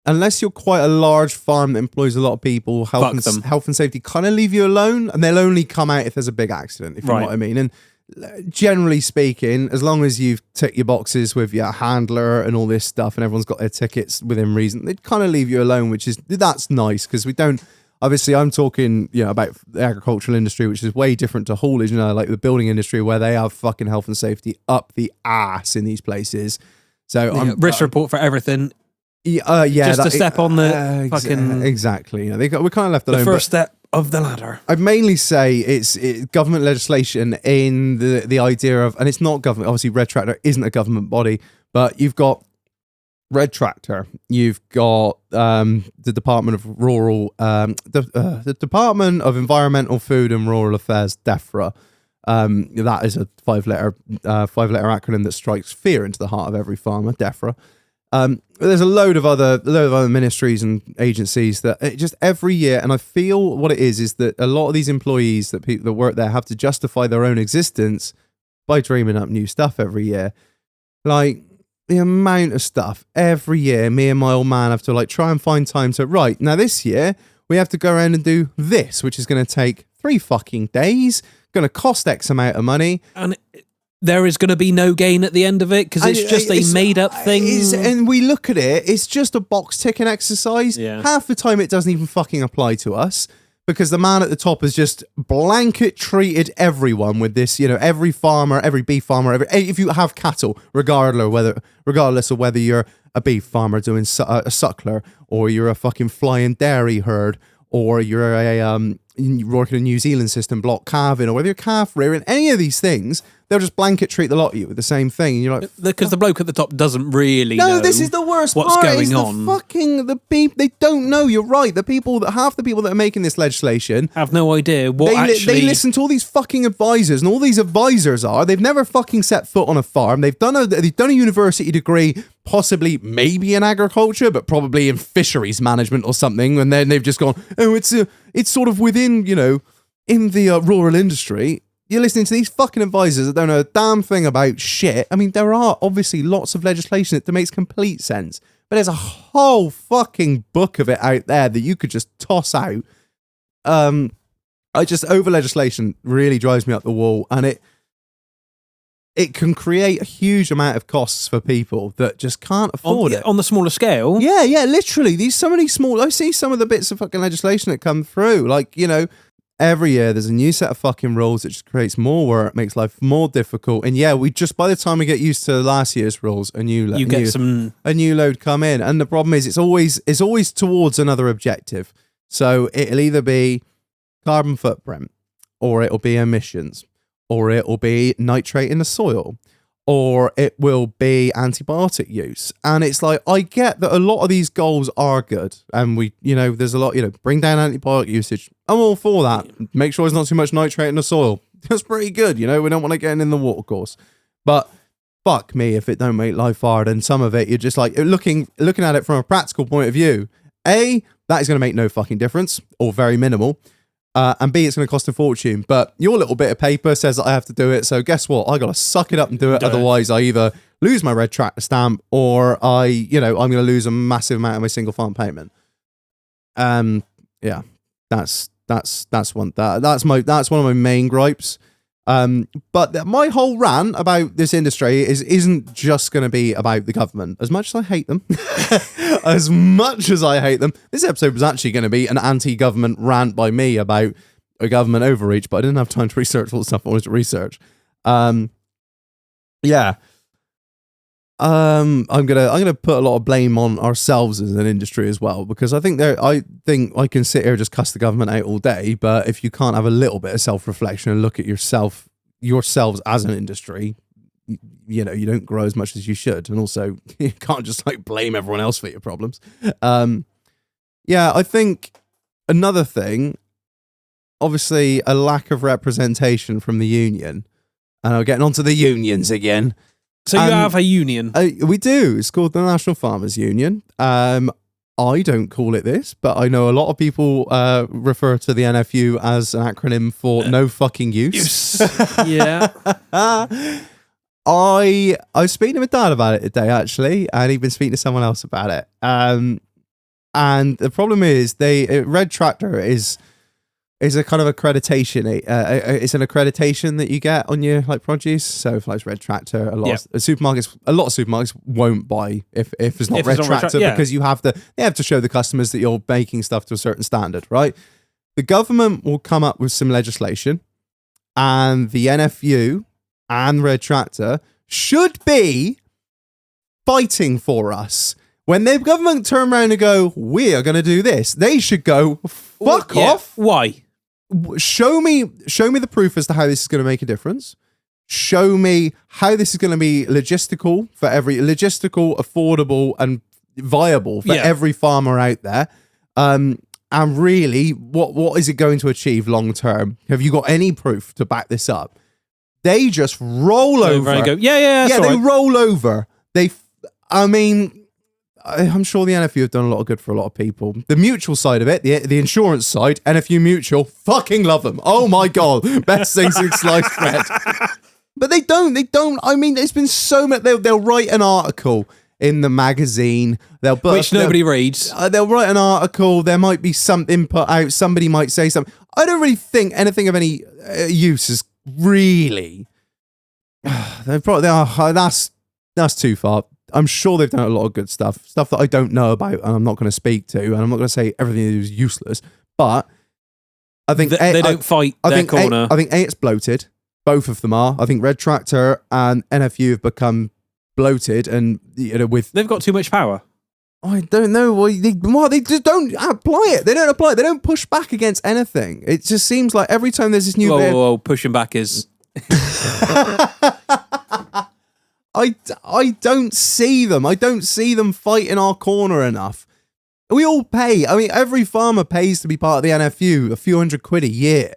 unless you're quite a large farm that employs a lot of people, health and safety kind of leave you alone, and they'll only come out if there's a big accident, if you know what I mean. And generally speaking, as long as you've ticked your boxes with your handler and all this stuff and everyone's got their tickets within reason, they kind of leave you alone, that's nice, because we don't, obviously I'm talking about the agricultural industry, which is way different to haulage, like the building industry, where they have fucking health and safety up the ass in these places. So risk report for everything. Just to step on the fucking... Exactly. We're kind of left alone. The first step of the ladder. I'd mainly say it's government legislation in the idea of, and it's not government, obviously Red Tractor isn't a government body, but you've got Red Tractor, you've got the Department of Rural, the Department of Environmental, Food and Rural Affairs, DEFRA. That is a five-letter acronym that strikes fear into the heart of every farmer, DEFRA. There's a load of other ministries and agencies that just every year, and I feel what it is that a lot of these employees that people that work there have to justify their own existence by dreaming up new stuff every year. Like the amount of stuff every year, me and my old man have to try and find time to, right, now this year we have to go around and do this, which is going to take 3 fucking days, going to cost X amount of money. And there is going to be no gain at the end of it, because it's just a made-up thing. And we look at it, it's just a box-ticking exercise. Yeah. Half the time it doesn't even fucking apply to us, because the man at the top has just blanket treated everyone with this, every farmer, every beef farmer, if you have cattle, regardless of whether you're a beef farmer doing a suckler, or you're a fucking flying dairy herd, or you're working a New Zealand system, block calving, or whether you're calf rearing, any of these things, they'll just blanket treat the lot of you with the same thing. And you're like, because the bloke at the top doesn't really know. This is the worst what's part. going on. The people, they don't know. You're right. Half the people that are making this legislation have no idea what they listen to all these fucking advisors, and all these advisors they've never fucking set foot on a farm. They've done a university degree, possibly maybe in agriculture, but probably in fisheries management or something. And then they've just gone, it's sort of within, in the rural industry. You're listening to these fucking advisors that don't know a damn thing about shit. I mean, there are obviously lots of legislation that makes complete sense, but there's a whole fucking book of it out there that you could just toss out. Over legislation really drives me up the wall, and it can create a huge amount of costs for people that just can't afford it. On the smaller scale? Yeah, literally. I see some of the bits of fucking legislation that come through, every year there's a new set of fucking rules that just creates more work, makes life more difficult. And by the time we get used to last year's rules, a new load come in. And the problem is it's always towards another objective. So it'll either be carbon footprint, or it'll be emissions, or it'll be nitrate in the soil, or it will be antibiotic use. And it's like, I get that a lot of these goals are good. And there's a lot, bring down antibiotic usage. I'm all for that. Make sure there's not too much nitrate in the soil. That's pretty good. We don't want to get in the water course. But fuck me if it don't make life hard. And some of it, you're just looking at it from a practical point of view. A, that is going to make no fucking difference, or very minimal. And B, it's going to cost a fortune. But your little bit of paper says that I have to do it. So guess what? I got to suck it up and do it. Otherwise, I either lose my Red Tractor stamp, or I'm going to lose a massive amount of my single farm payment. That's one of my main gripes. But my whole rant about this industry isn't just going to be about the government. As much as I hate them, this episode was actually going to be an anti-government rant by me about a government overreach, but I didn't have time to research all the stuff I wanted to research. Yeah. I'm gonna put a lot of blame on ourselves as an industry as well, because I think I can sit here and just cuss the government out all day, but if you can't have a little bit of self-reflection and look at yourselves as an industry, you know, you don't grow as much as you should, and also you can't just like blame everyone else for your problems. Yeah, I think another thing, obviously, a lack of representation from the union, and I'm getting onto the unions again. So you have a union? We do. It's called the National Farmers Union. I don't call it this, but I know a lot of people refer to the NFU as an acronym for no fucking use. Yeah. I was speaking to my dad about it today, actually, and he'd been speaking to someone else about it. And the problem is, Red Tractor is a kind of accreditation. It's an accreditation that you get on your like produce. So if like Red Tractor, a lot of supermarkets won't buy if it's not Red Tractor, because they have to show the customers that you're making stuff to a certain standard, right? The government will come up with some legislation, and the NFU and Red Tractor should be fighting for us. When the government turn around and go, we are going to do this, they should go, fuck off. Why? Show me the proof as to how this is going to make a difference. Show me how this is going to be logistical, affordable, and viable for every farmer out there. And really, what is it going to achieve long term? Have you got any proof to back this up? They just roll over and go, roll over. I'm sure the NFU have done a lot of good for a lot of people. The mutual side of it, the insurance side, NFU Mutual, fucking love them. Oh my God, best things in sliced bread. But they don't. I mean, there's been so much. They'll write an article in the magazine. Which nobody reads. They'll write an article. There might be something put out. Somebody might say something. I don't really think anything of any use is really. That's too far. I'm sure they've done a lot of good stuff that I don't know about, and I'm not going to speak to, and I'm not going to say everything they do is useless. But I think they don't fight their corner. I think it's bloated. Both of them are. I think Red Tractor and NFU have become bloated, and they've got too much power. I don't know. They just don't apply it. They don't apply it. They don't push back against anything. It just seems like every time there's this new bit, pushing back is. I don't see them. I don't see them fighting our corner enough. We all pay. I mean, every farmer pays to be part of the NFU a few £100 a year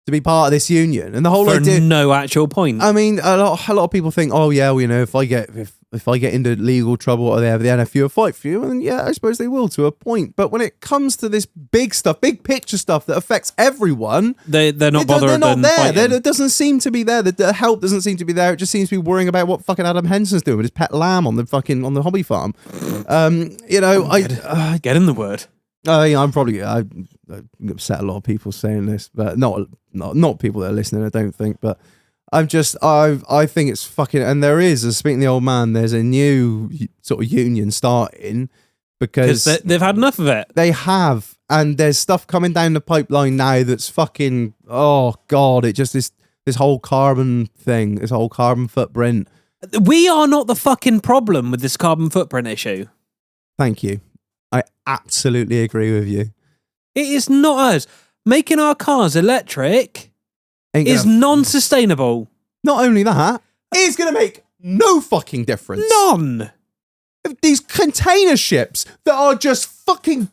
to be part of this union, and the whole idea. No actual point. I mean, a lot of people think, oh yeah, well, if I get into legal trouble, or they have the NFU will fight for you, and yeah, I suppose they will to a point. But when it comes to this big stuff, big picture stuff that affects everyone, they're not bothered. They're not there. It doesn't seem to be there. The help doesn't seem to be there. It just seems to be worrying about what fucking Adam Henson's doing with his pet lamb on the hobby farm. Get in the word. I'm upset a lot of people saying this, but not people that are listening, I don't think. But I think it's fucking, and there is, speaking of the old man, there's a new sort of union starting because they've had enough of it. They have, and there's stuff coming down the pipeline now that's fucking, oh God, it just this whole carbon thing, this whole carbon footprint. We are not the fucking problem with this carbon footprint issue. Thank you. I absolutely agree with you. It is not us. Making our cars electric is non-sustainable. Not only that, it's going to make no fucking difference. None. These container ships that are just fucking...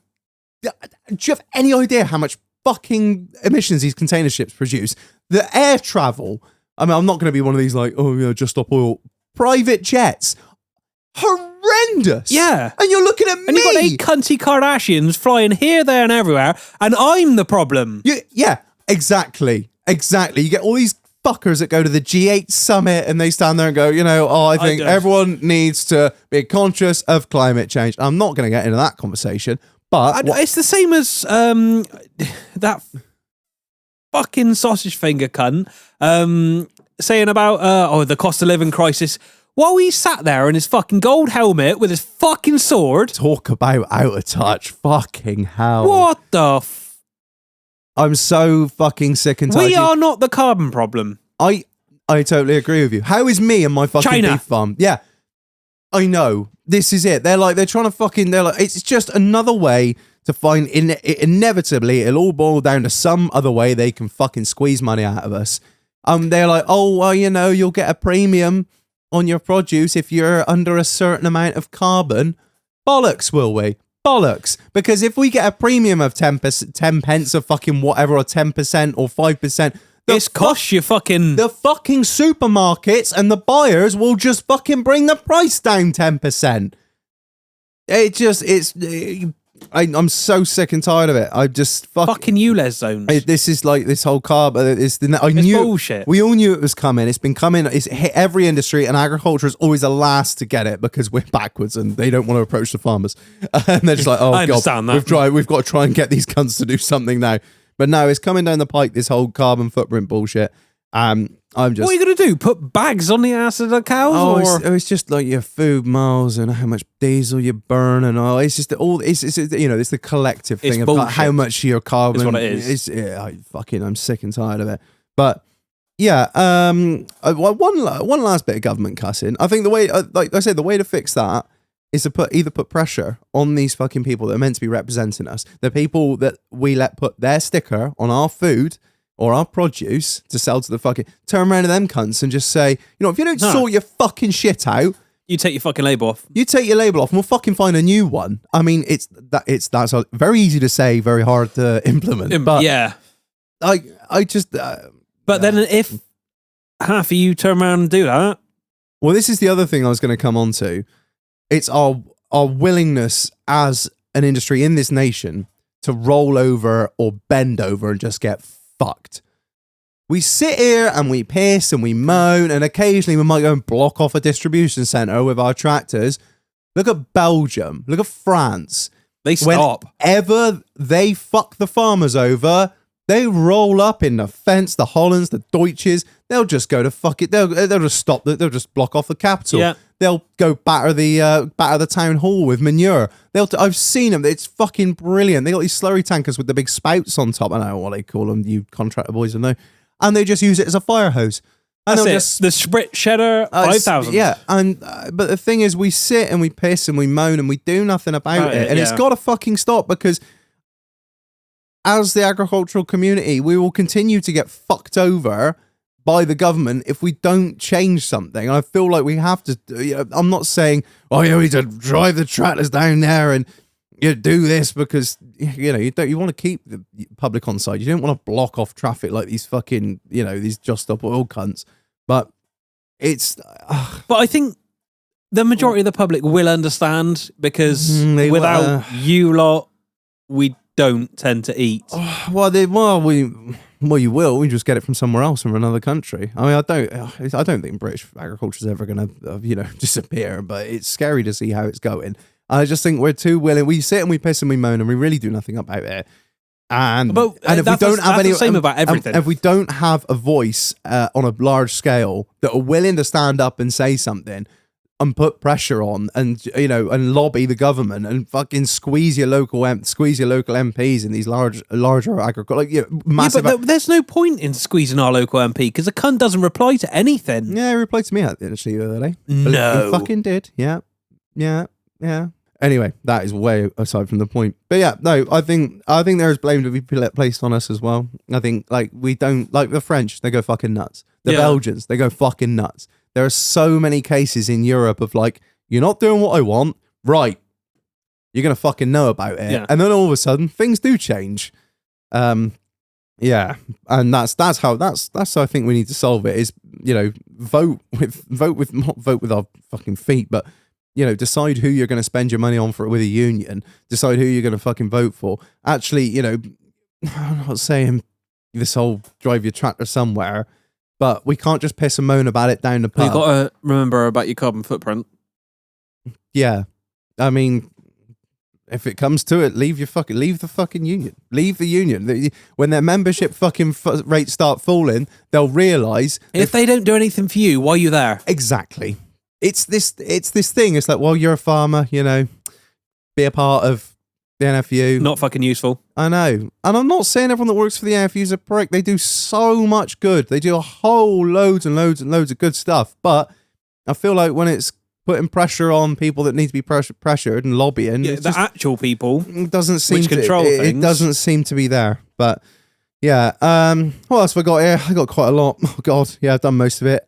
Do you have any idea how much fucking emissions these container ships produce? The air travel... I mean, I'm not going to be one of these like, oh, yeah, just stop oil. Private jets. Horrendous. Yeah. And you're looking at me. And you've got 8 cunty Kardashians flying here, there, and everywhere, and I'm the problem. Yeah, exactly. You get all these fuckers that go to the G8 summit and they stand there and go, I think everyone needs to be conscious of climate change. I'm not going to get into that conversation, but... It's the same as that... fucking sausage finger cunt, saying about the cost of living crisis, while he sat there in his fucking gold helmet with his fucking sword. Talk about out of touch. Fucking hell. What the I'm so fucking sick and tired. We are not the carbon problem. I totally agree with you. How is me and my fucking China. beef farm? Yeah. I know. This is it. They're trying to fucking, it's just another way to find, inevitably, it'll all boil down to some other way they can fucking squeeze money out of us. They're like, oh, well, you'll get a premium on your produce if you're under a certain amount of carbon. Bollocks, will we? Bollocks. Because if we get a premium of 10 pence of fucking whatever, or 10% or 5%, It's cost you fucking... the fucking supermarkets and the buyers will just fucking bring the price down 10%. I'm so sick and tired of it. I just fucking ULEZ zones. This is like this whole carb. It's bullshit. We all knew it was coming. It's been coming. It's hit every industry, and agriculture is always the last to get it because we're backwards and they don't want to approach the farmers. And they're just like, oh I god, understand that. we've got to try and get these cunts to do something now. But no, it's coming down the pike. This whole carbon footprint bullshit. I'm just. What are you gonna do? Put bags on the ass of the cows? Oh, it's just like your food miles and how much diesel you burn and all. It's just all. It's it's the collective thing It's of bullshit. how much your carbon. Is what it is. I'm sick and tired of it. But yeah, one last bit of government cussing. I think the way, like I said, the way to fix that is to either put pressure on these fucking people that are meant to be representing us, the people that we let put their sticker on our food or our produce to sell to the fucking, turn around to them cunts and just say, if you don't sort your fucking shit out, you take your fucking label off. you take your label off and we'll fucking find a new one. I mean, that's very easy to say, very hard to implement. But yeah. I just. But then if half of you turn around and do that. Well, this is the other thing I was going to come on to. It's our willingness as an industry in this nation to roll over or bend over and just get fucked. We sit here and we piss and we moan, and occasionally we might go and block off a distribution centre with our tractors. Look at Belgium. Look at France. They stop. Whenever they fuck the farmers over, they roll up in the fence, the Hollands, the Deutsches. They'll just go to fuck it. They'll just stop. They'll just block off the capital. Yeah. They'll go batter the town hall with manure. I've seen them. It's fucking brilliant. They got these slurry tankers with the big spouts on top. I don't know what they call them. You contractor boys will know. And they just use it as a fire hose. And That's it. The Sprit Cheddar 5000. Yeah, and but the thing is, we sit and we piss and we moan and we do nothing about it, and it's got to fucking stop, because as the agricultural community, we will continue to get fucked over by the government if we don't change something. And I feel like we have to. I'm not saying, oh, you need to drive the tractors down there and do this because you want to keep the public on side. You don't want to block off traffic like these fucking these Just Stop Oil cunts. But it's. But I think the majority of the public will understand, because without you lot, we don't tend to eat. Well, you will. We just get it from somewhere else, from another country. I mean, I don't think British agriculture is ever going to, disappear. But it's scary to see how it's going. I just think we're too willing. We sit and we piss and we moan and we really do nothing about it. And if we don't have any, same about everything. If we don't have a voice on a large scale that are willing to stand up and say something and put pressure on, and and lobby the government and fucking squeeze your local MPs in these larger agriculture, massive. Yeah, but there's no point in squeezing our local MP, because the cunt doesn't reply to anything. Yeah, he replied to me actually the other day. No, he fucking did. Yeah. Anyway, that is way aside from the point. But yeah, no, I think there is blame to be placed on us as well. I think we don't like the French. They go fucking nuts. The Belgians, they go fucking nuts. There are so many cases in Europe of you're not doing what I want, right? You're gonna fucking know about it, and then all of a sudden things do change. Yeah, and that's how I think we need to solve it. Is vote with our fucking feet, but decide who you're going to spend your money on with a union. Decide who you're going to fucking vote for. Actually, I'm not saying this whole drive your tractor somewhere, but we can't just piss and moan about it down the pub. You've got to remember about your carbon footprint. Yeah. I mean, if it comes to it, leave the fucking union. Leave the union. When their membership fucking rates start falling, they'll realise if they don't do anything for you, why are you there? Exactly. It's this thing. It's like, well, you're a farmer, you know, be a part of the NFU. Not fucking useful. I know. And I'm not saying everyone that works for the NFU is a prick. They do so much good. They do a whole loads and loads and loads of good stuff. But I feel like when it's putting pressure on people that need to be pressured and lobbying, the actual people doesn't seem which control things. It doesn't seem to be there. But yeah, what else have I got here? I got quite a lot. Oh God, yeah, I've done most of it.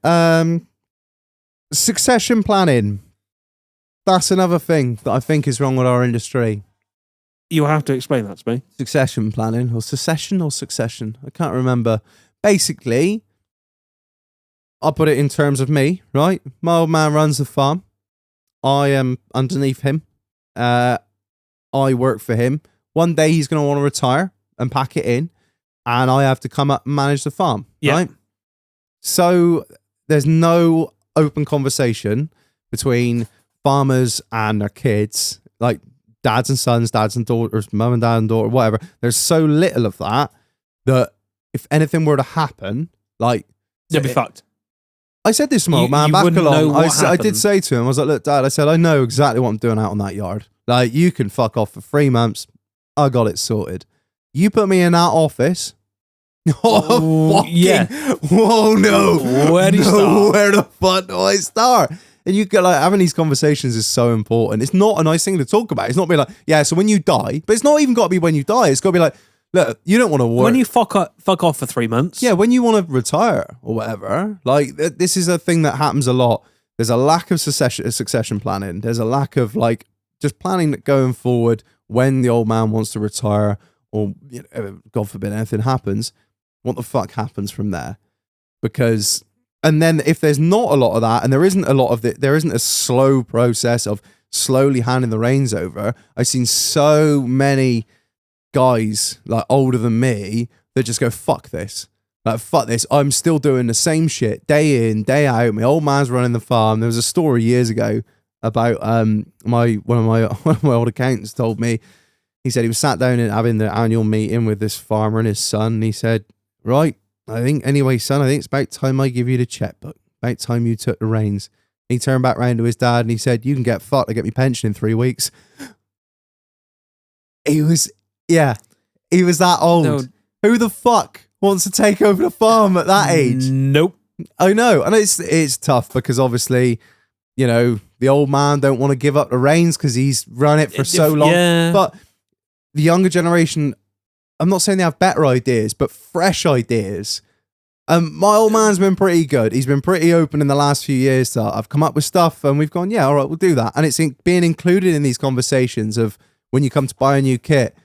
Succession planning. That's another thing that I think is wrong with our industry. You have to explain that to me. Succession planning, or succession. I can't remember. Basically, I'll put it in terms of me, right? My old man runs the farm. I am underneath him. I work for him. One day he's going to want to retire and pack it in, and I have to come up and manage the farm, right? So there's no open conversation between farmers and their kids, like dads and sons, dads and daughters, mum and dad and daughter, whatever. There's so little of that if anything were to happen, like... You'll be fucked. I said this to my old man back along. I did say to him, I was like, look, Dad, I said, I know exactly what I'm doing out on that yard. Like, you can fuck off for 3 months. I got it sorted. You put me in that office. Yeah. Whoa, no. Where do you start? Where the fuck do I start? And you get like having these conversations is so important. It's not a nice thing to talk about. It's not be like, yeah, so when you die, but it's not even got to be when you die. It's got to be like, look, you don't want to work. When you fuck off for 3 months. Yeah, when you want to retire or whatever. Like, this is a thing that happens a lot. There's a lack of succession planning. There's a lack of, like, just planning that going forward when the old man wants to retire or, you know, God forbid anything happens, what the fuck happens from there? Because, and then if there's not a lot of that and there isn't a lot of there isn't a slow process of slowly handing the reins over, I've seen so many guys like older than me that just go, fuck this, like, fuck this, I'm still doing the same shit day in, day out. My old man's running the farm. There was a story years ago about one of my old accountants told me. He said he was sat down and having the annual meeting with this farmer and his son, and he said, right, I think son, I think it's about time I give you the checkbook, about time you took the reins. He turned back round to his dad and he said, you can get fucked, I get me pension in 3 weeks. He was that old. No. Who the fuck wants to take over the farm at that age? Nope. I know. And it's tough because obviously, you know, the old man don't want to give up the reins because he's run it for so long. Yeah. But the younger generation, I'm not saying they have better ideas, but fresh ideas. My old man's been pretty good. He's been pretty open in the last few years. So I've come up with stuff and we've gone, yeah, all right, we'll do that. And it's being included in these conversations of when you come to buy a new kit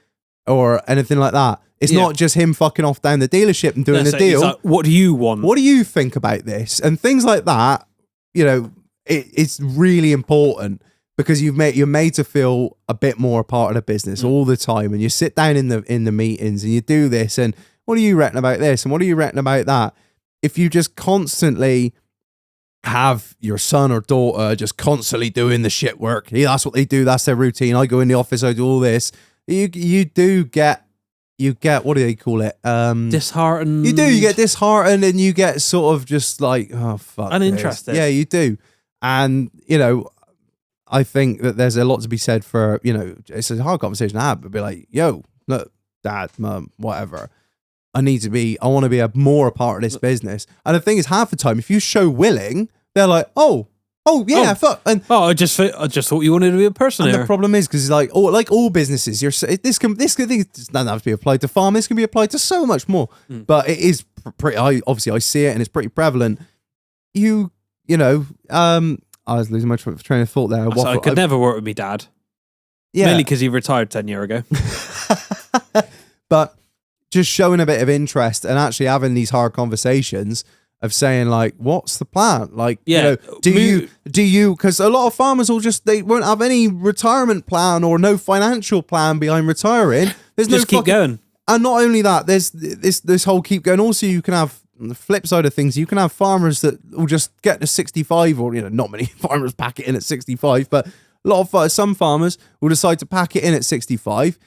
or anything like that. It's not just him fucking off down the dealership and doing the deal. Like, what do you want? What do you think about this? And things like that, you know, it's really important because you're made to feel a bit more a part of the business all the time. And you sit down in the meetings and you do this and what do you reckon about this? And what do you reckon about that? If you just constantly have your son or daughter just constantly doing the shit work, that's what they do. That's their routine. I go in the office, I do all this. You get, what do they call it? Disheartened. You get disheartened and you get sort of just like, oh, fuck. Uninterested. Yeah, you do. And, you know, I think that there's a lot to be said for, you know, it's a hard conversation to have, but be like, yo, look, dad, mum, whatever. I want to be more a part of this business. And the thing is, half the time, if you show willing, they're like, fuck. And I just thought you wanted to be a person and here. the problem is because like all businesses, this doesn't have to be applied to farm. This can be applied to so much more. But it is pretty. Obviously, I see it and it's pretty prevalent. You know, I was losing my train of thought there. I could never work with me dad. Yeah, mainly because he retired 10 years ago. But just showing a bit of interest and actually having these hard conversations of saying like, what's the plan? Like, yeah, you know, do you, because a lot of farmers they won't have any retirement plan or no financial plan behind retiring. There's just keep going. And not only that, there's this whole keep going. Also, you can have, on the flip side of things, you can have farmers that will just get to 65 or, you know, not many farmers pack it in at 65, but a Some farmers will decide to pack it in at 65,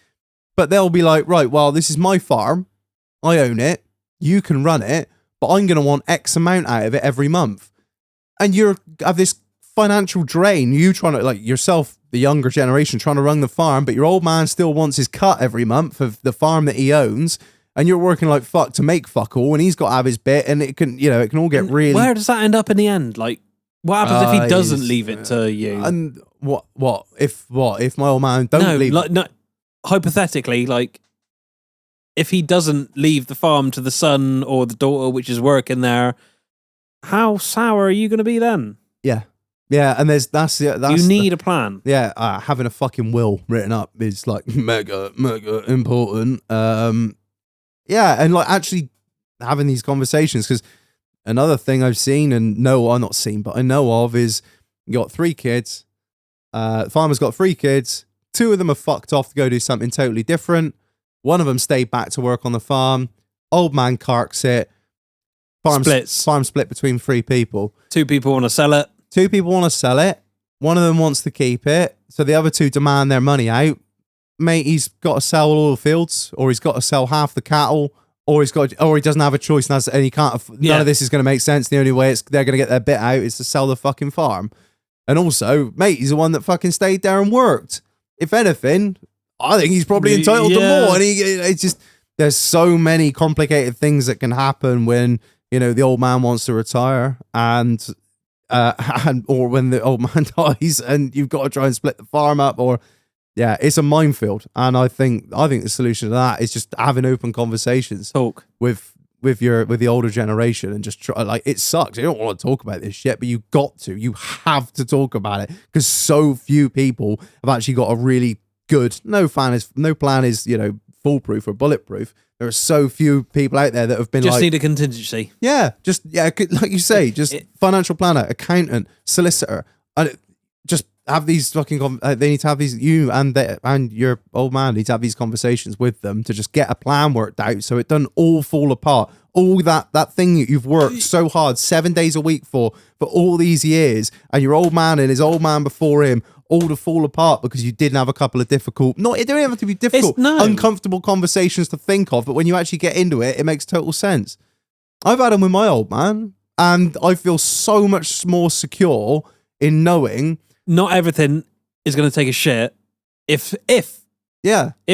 but they'll be like, right, well, this is my farm. I own it. You can run it, but I'm going to want X amount out of it every month. And you have this financial drain. You trying to, like yourself, the younger generation, trying to run the farm, but your old man still wants his cut every month of the farm that he owns. And you're working like fuck to make fuck all, and he's got to have his bit, and it can all get really. Where does that end up in the end? Like, what happens if he doesn't leave it to you? And what if my old man don't leave? No, hypothetically, like, if he doesn't leave the farm to the son or the daughter, which is working there, how sour are you going to be then? Yeah, and that's you need a plan. Yeah, having a fucking will written up is like mega important. Yeah, and like actually having these conversations, because another thing I've seen and not seen, but I know of is you got 3 kids. Farmer's got 3 kids. 2 of them are fucked off to go do something totally different. One of them stayed back to work on the farm. Old man carks it. Farm split between 3 people. 2 people want to sell it. 2 people want to sell it. One of them wants to keep it. So the other 2 demand their money out. Mate, he's got to sell all the fields, or he's got to sell half the cattle, or he doesn't have a choice, and he can't. None of this is going to make sense. The only way they're going to get their bit out is to sell the fucking farm. And also, mate, he's the one that fucking stayed there and worked. If anything, I think he's probably entitled to more. And it's just, there's so many complicated things that can happen when the old man wants to retire, and or when the old man dies, and you've got to try and split the farm up, or. Yeah, it's a minefield, and I think the solution to that is just having open conversations. Talk with the older generation, and just try. Like, it sucks. You don't want to talk about this shit, but you have to talk about it, because so few people have actually got a really good. No plan is foolproof or bulletproof. There are so few people out there that have been need a contingency. Yeah, like you say, financial planner, accountant, solicitor, and just. Have these fucking. They need to have these. You and your old man need to have these conversations with them to just get a plan worked out, so it doesn't all fall apart. All that thing that you've worked so hard 7 days a week for all these years, and your old man and his old man before him, all to fall apart because you didn't have a couple of difficult. Not it don't have to be difficult, uncomfortable conversations to think of, but when you actually get into it, it makes total sense. I've had them with my old man, and I feel so much more secure in knowing. Not everything is going to take a shit if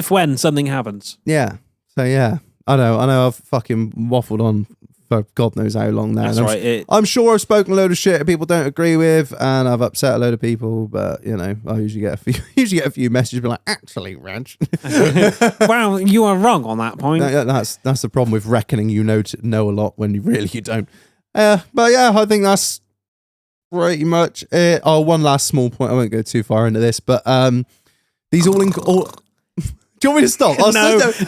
when something happens. Yeah. So yeah, I know I've fucking waffled on for God knows how long now. That's right. I'm sure I've spoken a load of shit that people don't agree with, and I've upset a load of people, but I usually get a few messages be like, actually, Reg. Well, you are wrong on that point. That's the problem with reckoning you know a lot when you don't. But yeah, I think that's pretty much it. Oh, one last small point. I won't go too far into this, but these all. Do you want me to stop?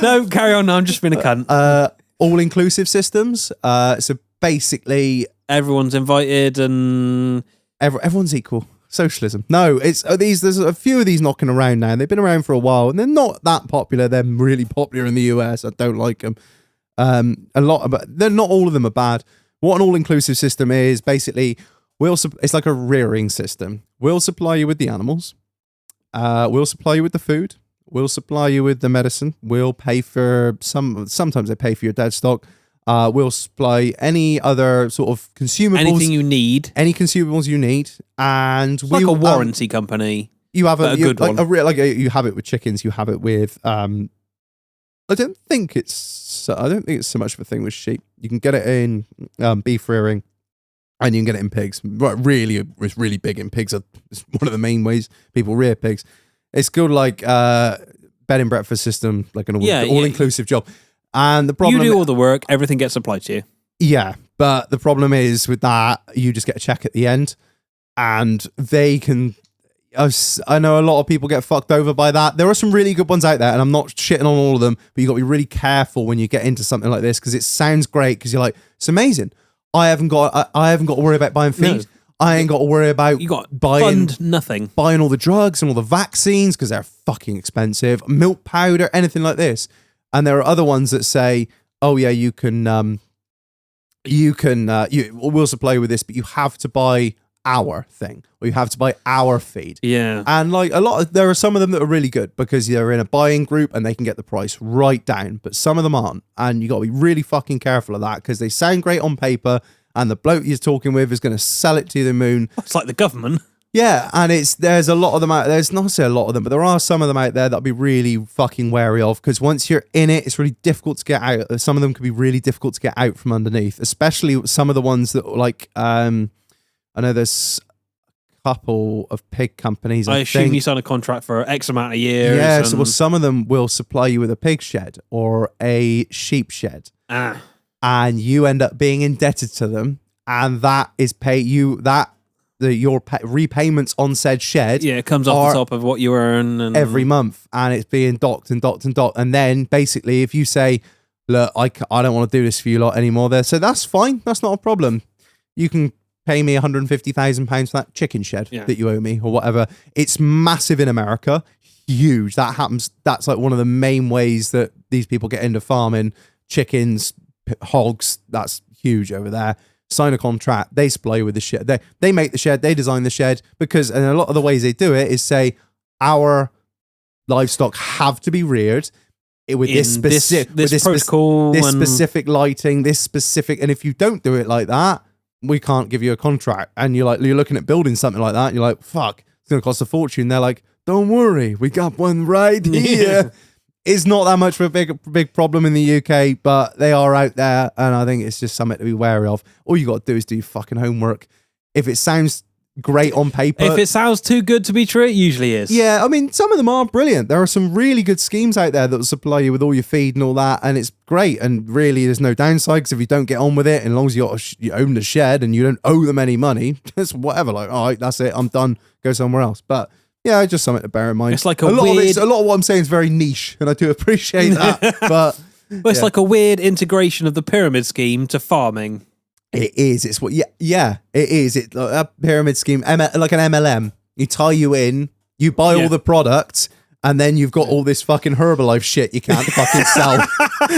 No, carry on. No, I'm just being a cunt. All-inclusive systems. So basically, everyone's invited and everyone's equal. Socialism. No, it's these. There's a few of these knocking around now. They've been around for a while, and they're not that popular. They're really popular in the US. I don't like them. A lot, but they're not all of them are bad. What an all-inclusive system is basically. It's like a rearing system. We'll supply you with the animals. We'll supply you with the food. We'll supply you with the medicine. We'll pay for sometimes they pay for your dead stock. We'll supply any other sort of consumables. Anything you need. Any consumables you need. And it's like a warranty company. You have a good one. You have it with chickens. You have it with I don't think it's so much of a thing with sheep. You can get it in beef rearing. And you can get it in pigs. Really, it's really big in pigs. It's one of the main ways people rear pigs. It's called like bed and breakfast system, like an all-inclusive job. And the problem, you do all the work, everything gets supplied to you. Yeah, but the problem is with that, you just get a check at the end, and they can. I know a lot of people get fucked over by that. There are some really good ones out there, and I'm not shitting on all of them, but you got to be really careful when you get into something like this, because it sounds great because you're like, it's amazing. I haven't got to worry about buying feed. No. I ain't got to worry about buying all the drugs and all the vaccines because they're fucking expensive. Milk powder, anything like this. And there are other ones that say, "Oh yeah, we'll supply you with this, but you have to buy our thing, or you have to buy our feed. Yeah. And like there are some of them that are really good because they're in a buying group and they can get the price right down, but some of them aren't. And you got to be really fucking careful of that because they sound great on paper and the bloke you're talking with is going to sell it to the moon. It's like the government. Yeah, and there's a lot of them out there. There's not to say a lot of them, but there are some of them out there that I'll be really fucking wary of because once you're in it, it's really difficult to get out. Some of them can be really difficult to get out from underneath, especially some of the ones that like, I know there's a couple of pig companies. I assume you sign a contract for X amount of years. Yeah, so some of them will supply you with a pig shed or a sheep shed. And you end up being indebted to them, and that is your repayments on said shed. Yeah, it comes off the top of what you earn every month, and it's being docked. And then basically, if you say, "Look, I don't want to do this for you lot anymore," there, so that's fine. That's not a problem. You can pay me £150,000 for that chicken shed that you owe me, or whatever. It's massive in America, huge. That happens. That's like one of the main ways that these people get into farming chickens, hogs. That's huge over there. Sign a contract, they supply you with the shed. They make the shed, they design the shed, because and a lot of the ways they do it is say our livestock have to be reared with this protocol, this specific lighting, this specific, and if you don't do it like that, we can't give you a contract. And you're looking at building something like that, and you're like, fuck, it's gonna cost a fortune. They're like, don't worry, we got one right here. It's not that much of a big problem in the UK, but they are out there, and I think it's just something to be wary of. All you got to do is do your fucking homework. If it sounds great on paper, if it sounds too good to be true, it usually is. Yeah, I mean, some of them are brilliant. There are some really good schemes out there that will supply you with all your feed and all that, and it's great. And really, there's no downside because if you don't get on with it, and as long as you own the shed and you don't owe them any money, just whatever. Like, all right, that's it. I'm done. Go somewhere else. But yeah, just something to bear in mind. It's like a lot of what I'm saying is very niche, and I do appreciate that. But it's like a weird integration of the pyramid scheme to farming. It is. It's what. Yeah. It is. It a pyramid scheme, like an MLM. You tie you in, you buy all the products, and then you've got all this fucking Herbalife shit you can't fucking sell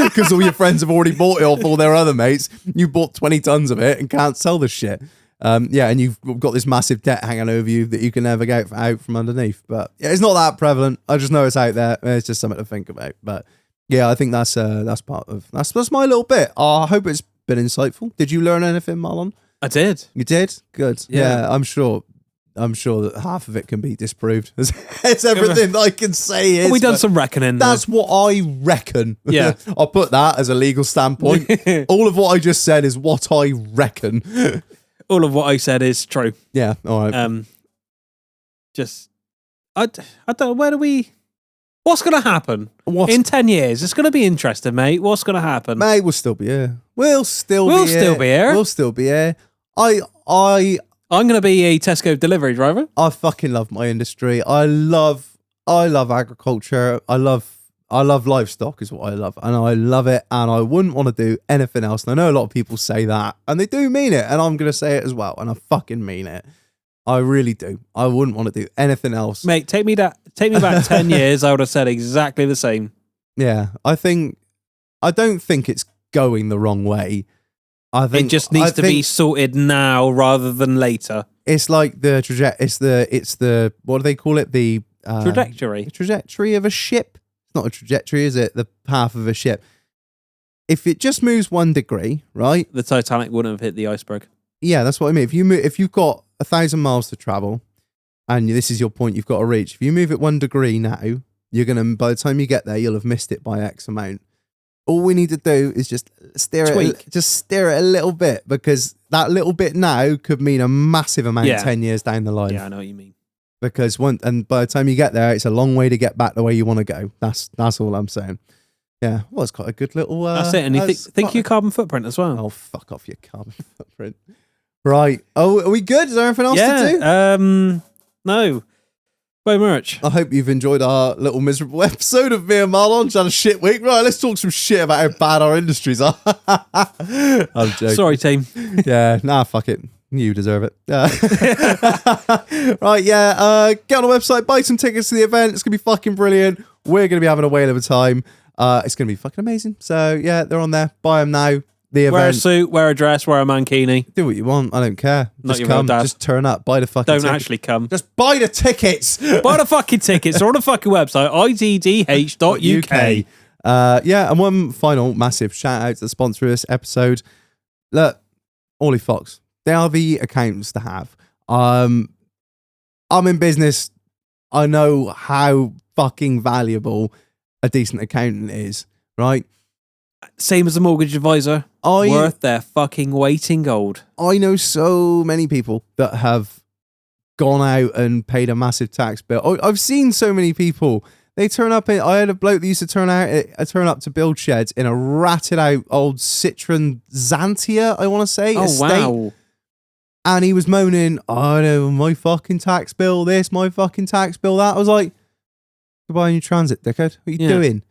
because all your friends have already bought it off all their other mates. You bought 20 tons of it and can't sell the shit. And you've got this massive debt hanging over you that you can never get out from underneath. But yeah, it's not that prevalent. I just know it's out there. It's just something to think about. But yeah, I think that's part of that's my little bit. I hope it's been insightful. Did you learn anything, Marlon? I did. You did? Good. Yeah, I'm sure that half of it can be disproved. It's everything that I can say is. We've done some reckoning. That's what I reckon. Yeah. I'll put that as a legal standpoint. All of what I just said is what I reckon. All of what I said is true. Yeah, all right. I don't know, what's going to happen in 10 years? It's going to be interesting, mate. What's going to happen? Mate, we'll still be here. We'll still be here. I'm going to be a Tesco delivery driver. I fucking love my industry. I love agriculture. I love livestock is what I love, and I love it, and I wouldn't want to do anything else. And I know a lot of people say that, and they do mean it, and I'm going to say it as well, and I fucking mean it. I really do. I wouldn't want to do anything else. Mate, take me back 10 years, I would have said exactly the same. Yeah, I don't think it's going the wrong way. I think it just needs to be sorted now rather than later. It's like it's the what do they call it? The trajectory. The trajectory of a ship. It's not a trajectory, is it? The path of a ship. If it just moves 1 degree, right? The Titanic wouldn't have hit the iceberg. Yeah, that's what I mean. If you've got 1,000 miles to travel, and this is your point you've got to reach. If you move it 1 degree now, you're gonna. By the time you get there, you'll have missed it by X amount. All we need to do is just steer it a little bit, because that little bit now could mean a massive amount 10 years down the line. Yeah, I know what you mean. Because by the time you get there, it's a long way to get back the way you want to go. That's all I'm saying. Yeah, well, it's quite a good little. That's it. And you think your carbon footprint as well. Oh, fuck off your carbon footprint. Right. Oh, are we good? Is there anything else to do? No. Buy merch. I hope you've enjoyed our little miserable episode of me and Marlon. Just had a shit week. Right, let's talk some shit about how bad our industries are. I'm joking. Sorry, team. Yeah, fuck it. You deserve it. Right, yeah. Get on the website, buy some tickets to the event. It's going to be fucking brilliant. We're going to be having a whale of a time. It's going to be fucking amazing. So, yeah, they're on there. Buy them now. the Wear a event. suit, wear a dress, wear a mankini. Do what you want. I don't care. Not Just your real come. dad. Just turn up. Buy the fucking Don't ticket. actually come. Just buy the tickets. Buy the fucking tickets. They're on the fucking website, iddh.uk. Yeah, and one final massive shout out to the sponsor of this episode. Look, Orley Fox. They are the accountants to have. I'm in business. I know how fucking valuable a decent accountant is, right? Same as a mortgage advisor. Worth their fucking weight in gold. I know so many people that have gone out and paid a massive tax bill. I've seen so many people. They turn up. I had a bloke that used to turn up to build sheds in a ratted out old Citroen Xantia, I want to say. Oh, estate. wow. And he was moaning, "Oh no, my fucking tax bill this, my fucking tax bill that." I was like, "Go buy a new Transit, dickhead. What are you doing?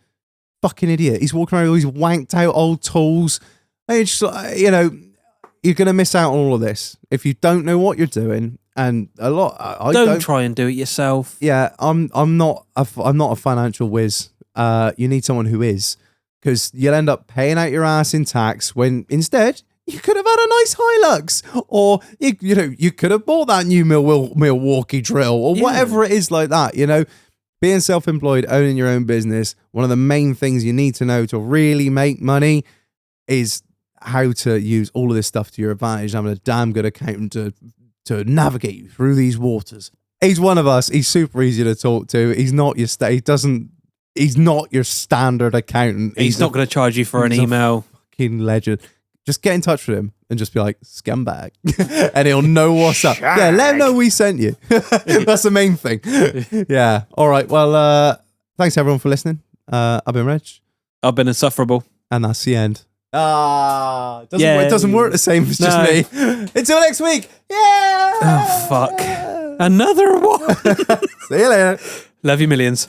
Fucking idiot." He's walking around with all these wanked out old tools. And it's just, you're going to miss out on all of this if you don't know what you're doing. And a lot, I don't try and do it yourself. Yeah, I'm not a financial whiz. You need someone who is, because you'll end up paying out your ass in tax when instead you could have had a nice Hilux, or you could have bought that new Milwaukee drill, or whatever it is like that. Being self-employed, owning your own business, one of the main things you need to know to really make money is how to use all of this stuff to your advantage. I'm a damn good accountant to navigate you through these waters. He's one of us. He's super easy to talk to. He's not your he's not your standard accountant. He's not going to charge you for an email. Fucking legend. Just get in touch with him and just be like, scumbag. And he'll know what's up. Yeah, let him know we sent you. That's the main thing. Yeah. All right. Well, thanks everyone for listening. I've been Reg. I've been insufferable. And that's the end. It doesn't work the same as just me. Until next week. Yeah. Oh, fuck. Another one. See you later. Love you millions.